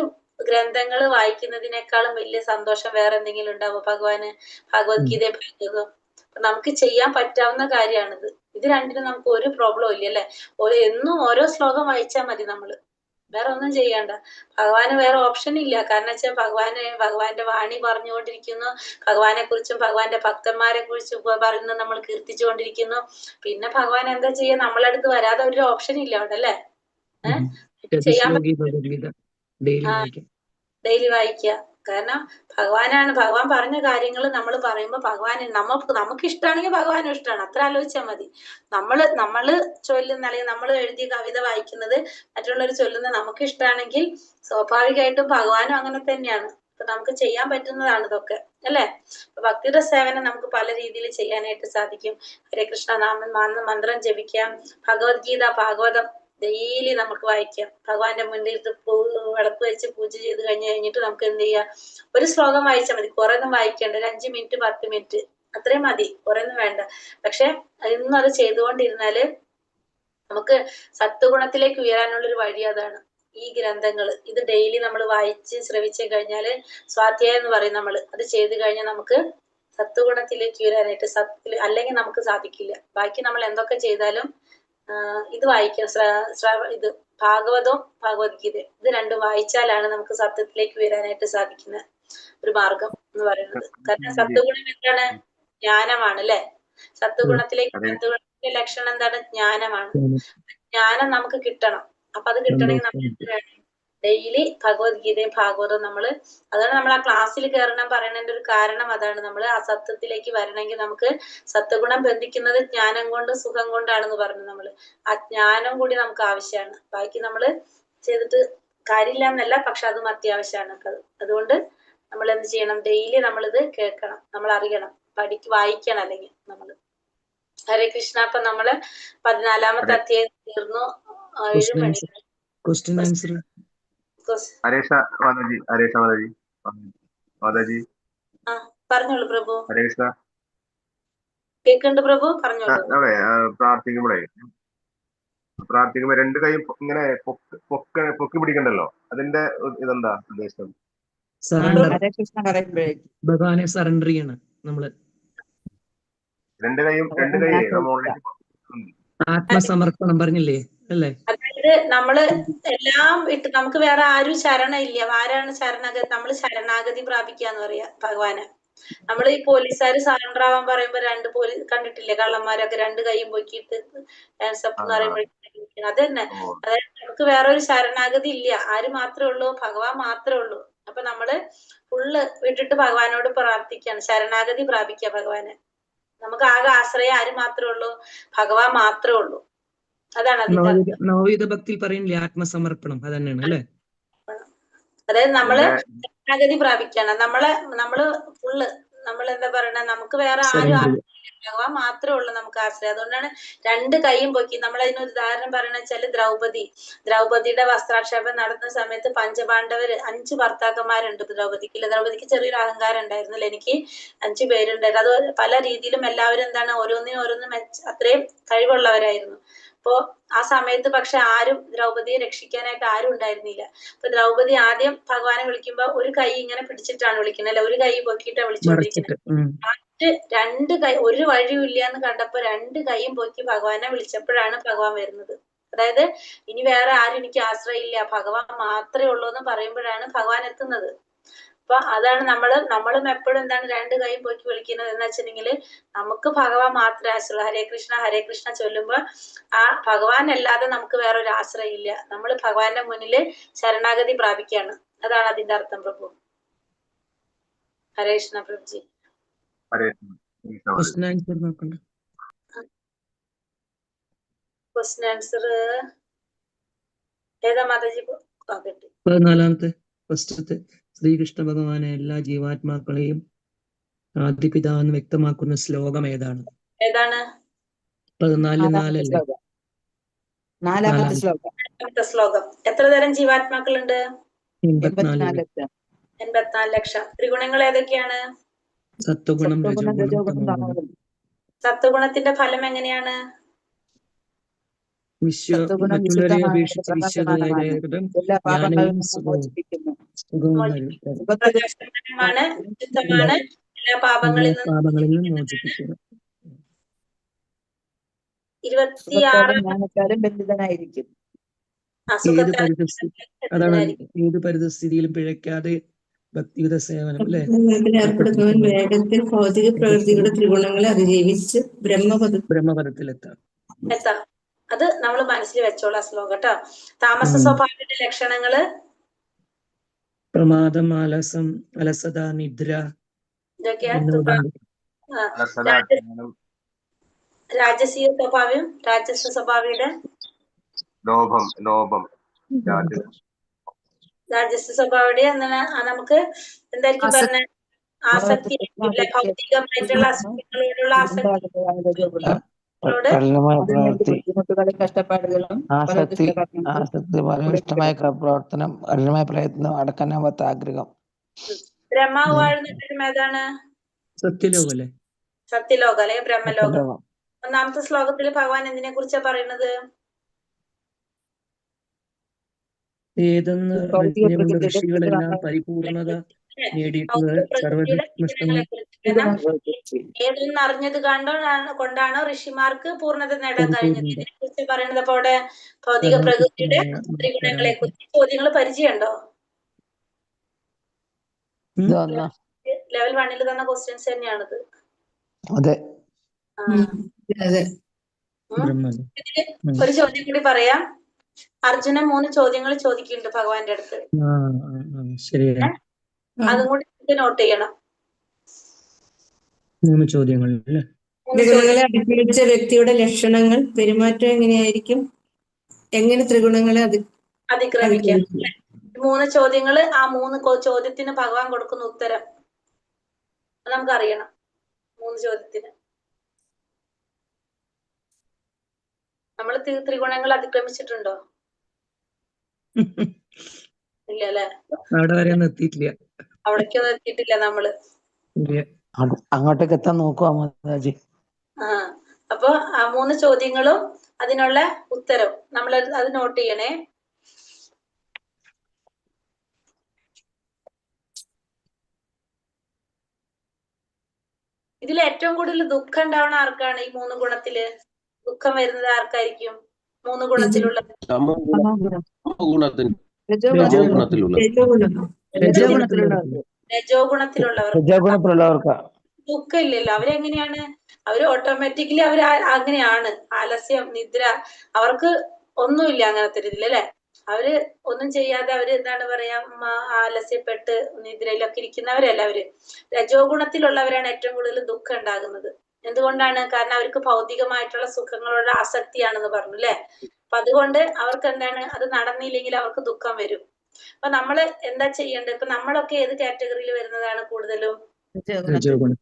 ഗ്രന്ഥങ്ങൾ വായിക്കുന്നതിനേക്കാളും വലിയ സന്തോഷം വേറെ എന്തെങ്കിലും ഉണ്ടാവോ ഭഗവാന്? ഭഗവത്ഗീത, ഭാഗവതം നമുക്ക് ചെയ്യാൻ പറ്റാവുന്ന കാര്യമാണിത്. ഇത് രണ്ടിനും നമുക്ക് ഒരു പ്രോബ്ലം ഇല്ല, അല്ലെ? എന്നും ഓരോ ശ്ലോകം വായിച്ചാൽ മതി. നമ്മള് വേറെ ഒന്നും ചെയ്യണ്ട. ഭഗവാന് വേറെ ഓപ്ഷൻ ഇല്ല. കാരണം വെച്ചാൽ ഭഗവാന്റെ വാണി പറഞ്ഞുകൊണ്ടിരിക്കുന്നു, ഭഗവാനെ കുറിച്ചും ഭഗവാന്റെ ഭക്തന്മാരെ കുറിച്ചും പറയുന്നു, നമ്മൾ കീർത്തിച്ചുകൊണ്ടിരിക്കുന്നു. പിന്നെ ഭഗവാൻ എന്താ ചെയ്യാ? നമ്മളടുത്ത് വരാതെ ഒരു ഓപ്ഷൻ ഇല്ല അവിടെ, അല്ലെ? ചെയ്യാൻ ഡെയിലി വായിക്കുക. കാരണം ഭഗവാൻ പറഞ്ഞ കാര്യങ്ങൾ നമ്മൾ പറയുമ്പോൾ നമുക്ക് ഇഷ്ടമാണെങ്കിൽ ഭഗവാനും ഇഷ്ടമാണ്. അത്ര ആലോചിച്ചാൽ മതി. നമ്മള് ചൊല്ലുന്ന അല്ലെങ്കിൽ നമ്മൾ എഴുതിയ കവിത വായിക്കുന്നത് മറ്റുള്ളവർ ചൊല്ലുന്നത് നമുക്ക് ഇഷ്ടമാണെങ്കിൽ സ്വാഭാവികമായിട്ടും ഭഗവാനും അങ്ങനെ തന്നെയാണ്. അപ്പൊ നമുക്ക് ചെയ്യാൻ പറ്റുന്നതാണ് ഇതൊക്കെ, അല്ലെ? ഭക്തിയുടെ സേവനം നമുക്ക് പല രീതിയിൽ ചെയ്യാനായിട്ട് സാധിക്കും. ഹരേ കൃഷ്ണ മന്ത്രം ജപിക്കാം. ഭഗവത്ഗീത, ഭാഗവതം ഡെയിലി നമുക്ക് വായിക്കാം. ഭഗവാന്റെ മുന്നിൽ വിളക്ക് വെച്ച് പൂജ ചെയ്ത് കഴിഞ്ഞിട്ട് നമുക്ക് എന്ത് ചെയ്യാം? ഒരു ശ്ലോകം വായിച്ചാൽ മതി. കുറെ ഒന്നും വായിക്കേണ്ട. ഒരു 5 മിനിറ്റ് 10 മിനിറ്റ് അത്രയും മതി. കുറെ ഒന്നും വേണ്ട. പക്ഷെ ഇന്നും അത് ചെയ്തുകൊണ്ടിരുന്നാല് നമുക്ക് സത്വഗുണത്തിലേക്ക് ഉയരാനുള്ളൊരു വഴി അതാണ്. ഈ ഗ്രന്ഥങ്ങൾ ഇത് ഡെയിലി നമ്മൾ വായിച്ച് ശ്രവിച്ചു കഴിഞ്ഞാല് സ്വാധ്യായം എന്ന് പറയും നമ്മള്. അത് ചെയ്തു കഴിഞ്ഞാൽ നമുക്ക് സത്വഗുണത്തിലേക്ക് ഉയരാനായിട്ട് അല്ലെങ്കിൽ നമുക്ക് സാധിക്കില്ല. ബാക്കി നമ്മൾ എന്തൊക്കെ ചെയ്താലും ഇത് വായിക്കാം. ഇത് ഭാഗവതവും ഭഗവത്ഗീതയും ഇത് രണ്ടും വായിച്ചാലാണ് നമുക്ക് സത്യത്തിലേക്ക് ഉയരാനായിട്ട് സാധിക്കുന്ന ഒരു മാർഗം എന്ന് പറയുന്നത്. കാരണം സത്വഗുണം എന്താണ്? ജ്ഞാനമാണ്, അല്ലെ? സത്വഗുണത്തിന്റെ ലക്ഷണം എന്താണ്? ജ്ഞാനമാണ്. ജ്ഞാനം നമുക്ക് കിട്ടണം. അപ്പൊ അത് കിട്ടണമെങ്കിൽ നമ്മൾ എന്ത് വേണം? ഡെയിലി ഭഗവത്ഗീതയും ഭാഗവതവും അതാണ് നമ്മൾ ആ ക്ലാസ്സിൽ കയറണം പറയണതിന്റെ ഒരു കാരണം. അതാണ് നമ്മൾ ആ സത്യത്തിലേക്ക് വരണമെങ്കിൽ നമുക്ക് സത്വഗുണം ബന്ധിക്കുന്നത് ജ്ഞാനം കൊണ്ട് സുഖം കൊണ്ടാണെന്ന് പറഞ്ഞു. ആ ജ്ഞാനം കൂടി നമുക്ക് ആവശ്യമാണ്. ബാക്കി ചെയ്തിട്ട് കാര്യമില്ല എന്നല്ല, പക്ഷെ അതും അത്യാവശ്യമാണ്. അതുകൊണ്ട് നമ്മൾ എന്ത് ചെയ്യണം? ഡെയിലി നമ്മളിത് കേൾക്കണം, നമ്മൾ അറിയണം, വായിക്കണം. അല്ലെങ്കിൽ ഹരേ കൃഷ്ണ. അപ്പൊ 14ാമത്തെ അധ്യായം തീർന്നു. 7 മണി. ക്വസ്റ്റ്യൻ ആൻസർ പറഞ്ഞോളൂ പ്രഭു. ഹരേ കൃഷ്ണ. കേൾക്കുന്നുണ്ട് പ്രഭു, പറഞ്ഞോളൂ. അതെ, പ്രാർത്ഥിക്കുമ്പോ 2 കൈ ഇങ്ങനെ പൊക്കി പിടിക്കണ്ടല്ലോ, അതിന്റെ ഇതെന്താ ഉദ്ദേശം? സറണ്ടർ. ഹരേ കൃഷ്ണ പറയുമ്പോഴേ ഭഗവാനെ സറണ്ടർ ചെയ്യണം നമ്മള്. 2 കൈയും ആത്മസമർപ്പണം പറഞ്ഞില്ലേ അല്ലേ? അതായത് നമ്മള് എല്ലാം നമുക്ക് വേറെ ആരും ശരണ ഇല്ല. ആരാണ് ശരണാഗതി? നമ്മള് ശരണാഗതി പ്രാപിക്കാന്ന് പറയാ ഭഗവാന്. നമ്മൾ ഈ പോലീസുകാര് സറണ്ടർ ആവാൻ പറയുമ്പോ 2 പോലീസ് കണ്ടിട്ടില്ലേ? കള്ളന്മാരൊക്കെ 2 കൈയും പൊക്കിയിട്ട് എന്ന് പറയുമ്പോഴേക്കും അത് തന്നെ. അതായത് നമുക്ക് വേറൊരു ശരണാഗതി ഇല്ല. ആര് മാത്രമേ ഉള്ളൂ? ഭഗവാൻ മാത്രമേ ഉള്ളൂ. അപ്പൊ നമ്മള് ഫുള്ള് വിട്ടിട്ട് ഭഗവാനോട് പ്രാർത്ഥിക്കാണ്, ശരണാഗതി പ്രാപിക്കുക ഭഗവാന്. നമുക്ക് ആകെ ആശ്രയം ആര് മാത്രമേ ഉള്ളൂ? ഭഗവാൻ മാത്രമേ ഉള്ളൂ. അതാണ് അതിന്റെ നവവിധ ഭക്തിയിൽ പറയുന്നില്ലേ ആത്മസമർപ്പണം? അതന്നെയാണ് അല്ലെ? അതായത് നമ്മള് ശരണാഗതി പ്രാപിക്കാണ്. നമ്മള് ഫുള്ള് എന്താ പറയണ, നമുക്ക് വേറെ ആരും ഭഗവാൻ മാത്രമേ ഉള്ളൂ നമുക്ക് ആശ്രയം. അതുകൊണ്ടാണ് 2 കൈയും പൊക്കി. നമ്മളതിന് ഉദാഹരണം പറയണ വെച്ചാല് ദ്രൗപദിയുടെ വസ്ത്രാക്ഷേപം നടത്തുന്ന സമയത്ത് പഞ്ചപാണ്ഡവര് 5 ഭർത്താക്കന്മാരുണ്ട് ദ്രൗപദിക്ക്. ദ്രൗപദിക്ക് ചെറിയൊരു അഹങ്കാരം ഉണ്ടായിരുന്നില്ല. എനിക്ക് 5 പേരുണ്ടായിരുന്നു. അത് പല രീതിയിലും എല്ലാവരും എന്താണ് ഓരോന്നിനും അത്രയും കഴിവുള്ളവരായിരുന്നു. അപ്പോ ആ സമയത്ത് പക്ഷെ ദ്രൗപദിയെ രക്ഷിക്കാനായിട്ട് ആരും ഉണ്ടായിരുന്നില്ല. അപ്പൊ ദ്രൗപദി ആദ്യം ഭഗവാനെ വിളിക്കുമ്പോ ഒരു കൈ ഇങ്ങനെ പിടിച്ചിട്ടാണ് വിളിക്കുന്നത്, അല്ലെ? ഒരു കൈ പൊക്കിയിട്ടാണ് വിളിച്ചുകൊണ്ടിരിക്കുന്നത്. 2 കൈ ഒരു വഴിയും ഇല്ല എന്ന് കണ്ടപ്പോ 2 കൈയും പൊക്കി ഭഗവാനെ വിളിച്ചപ്പോഴാണ് ഭഗവാൻ വരുന്നത്. അതായത് ഇനി വേറെ ആരും എനിക്ക് ആശ്രയില്ല, ഭഗവാൻ മാത്രമേ ഉള്ളൂ എന്ന് പറയുമ്പോഴാണ് ഭഗവാൻ എത്തുന്നത്. അപ്പൊ അതാണ് നമ്മളും എപ്പോഴും എന്താണ് 2 കൈയും പൊക്കി വിളിക്കുന്നത് എന്ന് വെച്ചിട്ടുണ്ടെങ്കിൽ നമുക്ക് ഭഗവാൻ മാത്രമേ ആശ്രയം. ഹരേ കൃഷ്ണ ചൊല്ലുമ്പോ ആ ഭഗവാൻ അല്ലാതെ നമുക്ക് വേറൊരു ആശ്രയം ഇല്ല. നമ്മൾ ഭഗവാന്റെ മുന്നില് ശരണാഗതി പ്രാപിക്കാണ്. അതാണ് അതിന്റെ അർത്ഥം പ്രഭു. ഹരേ കൃഷ്ണ പ്രഭുജി. ക്വസ്റ്റ്യൻ ആൻസർ നോക്കണ്ട. ക്വസ്റ്റ്യൻ ആൻസർ ഏതാ മാതാജി? 14ാമത്തെ ഫസ്റ്റത്തെ ശ്രീകൃഷ്ണ ഭഗവാനെ എല്ലാ ജീവാത്മാക്കളെയും ആദിപിതാവെന്ന് വ്യക്തമാക്കുന്ന ശ്ലോകം ഏതാണ്? 14:4 4ാമത്തെ ശ്ലോകം. എത്ര തരം ജീവാത്മാക്കളുണ്ട്? 84 ലക്ഷം. ത്രിഗുണങ്ങൾ ഏതൊക്കെയാണ്? സത്വഗുണം, രജോഗുണം, തമോഗുണം. സത്വഗുണത്തിന്റെ ഫലം എങ്ങനെയാണ്? മറ്റുള്ളവരെ അപേക്ഷിച്ച് വിശ്വതയും ജ്ഞാനവും പ്രകാശമാണ്, ശുദ്ധമാണ്, എല്ലാ പാപങ്ങളിൽ നിന്നും മോചിപ്പിക്കുക. 26 ബന്ധിതനായിരിക്കും. ഏത് പരിതസ്ഥിതിയിലും പിഴയ്ക്കാതെ ഭക്തിയുത സേവനം അല്ലെ? ഏർപ്പെടുന്നവൻ വേഗത്തിൽ ഭൗതിക പ്രകൃതിയുടെ ത്രിഗുണങ്ങളെ അതിജീവിച്ച് ബ്രഹ്മപദത്തിലെത്താം. അത് നമ്മൾ മനസ്സിൽ വെച്ചോളാം ശ്ലോകം കേട്ടോ. താമസ സ്വഭാവത്തിന്റെ ലക്ഷണങ്ങള് പ്രമാദം, അലസത, നിദ്ര. രാജസ സ്വഭാവിയുടെ ലോഭം രാജസ സ്വഭാവയുടെ നമുക്ക് എന്തായിരിക്കും പറഞ്ഞ ആസക്തി, ഭൗതികമായിട്ടുള്ള അസുഖങ്ങളോടുള്ള ആസക്തി, ഇഷ്ടമായ പ്രവർത്തനം, കഠിനമായ പ്രയത്നം, അടക്കാനാവാത്ത ആഗ്രഹം. ബ്രഹ്മാവ് വാഴുന്ന ഏതാണ്? സത്യലോകം അല്ലെ? സത്യലോകം അല്ലെങ്കിൽ ബ്രഹ്മലോകം. 1ാമത്തെ ശ്ലോകത്തിൽ ഭഗവാൻ എന്തിനെ കുറിച്ചാ പറയുന്നത്? ഏതെന്ന് ഋഷികളെല്ലാം പരിപൂർണത നേടിയിട്ടുള്ള ഏതെന്ന് അറിഞ്ഞത് കൊണ്ടാണോ ഋഷിമാർക്ക് പൂർണ്ണത നേടാൻ കഴിഞ്ഞത്? ഇതിനെ കുറിച്ച് പറയുന്നത് അപ്പൊ അവിടെ ഭൗതിക പ്രകൃതിയുടെ ത്രിഗുണങ്ങളെ കുറിച്ച് ചോദ്യങ്ങൾ പരിചയമുണ്ടോ? ലെവൽ 1 തന്ന ക്വസ്റ്റ്യൻസ് തന്നെയാണത്. ഒരു ചോദ്യം കൂടി പറയാം. അർജുനൻ 3 ചോദ്യങ്ങൾ ചോദിക്കുന്നുണ്ട് ഭഗവാന്റെ അടുത്ത്. ശരിയാ. അതും കൂടി നോട്ട് ചെയ്യണം. 3 ചോദ്യങ്ങൾ അല്ലേ? ത്രിഗുണങ്ങളെ അതിക്രമിച്ച വ്യക്തിയുടെ ലക്ഷണങ്ങൾ, പെരുമാറ്റം എങ്ങനെയായിരിക്കും, എങ്ങനെ ത്രിഗുണങ്ങളെ അതിക്രമിക്കാം. 3 ചോദ്യങ്ങള്, ആ 3 ചോദ്യത്തിന് ഭഗവാൻ കൊടുക്കുന്ന ഉത്തരം നമുക്കറിയണം. 3 ചോദ്യത്തിന് നമ്മൾ ത്രിഗുണങ്ങൾ അതിക്രമിച്ചിട്ടുണ്ടോ? ഇല്ല അല്ലെ? അവിടെ വരെ എത്തിയിട്ടില്ല. അവിടേക്കൊന്നും എത്തിയിട്ടില്ല നമ്മള്. അങ്ങോട്ടേക്ക് എത്താൻ നോക്കുവാ മാതാജി. അപ്പൊ ആ 3 ചോദ്യങ്ങളും അതിനുള്ള ഉത്തരം നമ്മൾ അത് നോട്ട് ചെയ്യണേ. ഇതിൽ ഏറ്റവും കൂടുതൽ ദുഃഖം ഉണ്ടാവുന്ന ആർക്കാണ്? ഈ 3 ഗുണത്തില് ദുഃഖം വരുന്നത് ആർക്കായിരിക്കും? 3 ഗുണത്തിലുള്ള രജോ ഗുണത്തിലുള്ളവർക്ക് ദുഃഖം ഇല്ലല്ലോ. അവരെങ്ങനെയാണ്? അവര് ഓട്ടോമാറ്റിക്കലി അവര് അങ്ങനെയാണ്. ആലസ്യം, നിദ്ര, അവർക്ക് ഒന്നുമില്ല അങ്ങനത്തെ രീതിയിൽ അല്ലെ. അവര് ഒന്നും ചെയ്യാതെ അവര് എന്താണ് പറയാ, ആലസ്യപ്പെട്ട് നിദ്രയിലൊക്കെ ഇരിക്കുന്നവരല്ല അവര്. രജോ ഗുണത്തിലുള്ളവരാണ് ഏറ്റവും കൂടുതൽ ദുഃഖം ഉണ്ടാകുന്നത്. എന്തുകൊണ്ടാണ്? കാരണം അവർക്ക് ഭൗതികമായിട്ടുള്ള സുഖങ്ങളോട് ആസക്തിയാണെന്ന് പറഞ്ഞു അല്ലെ. അപ്പൊ അതുകൊണ്ട് അവർക്ക് എന്താണ്, അത് നടന്നില്ലെങ്കിൽ അവർക്ക് ദുഃഖം വരും. അപ്പൊ നമ്മള് എന്താ ചെയ്യേണ്ടത്? ഇപ്പൊ നമ്മളൊക്കെ ഏത് കാറ്റഗറിയിൽ വരുന്നതാണ് കൂടുതലും? രജോ ഗുണം.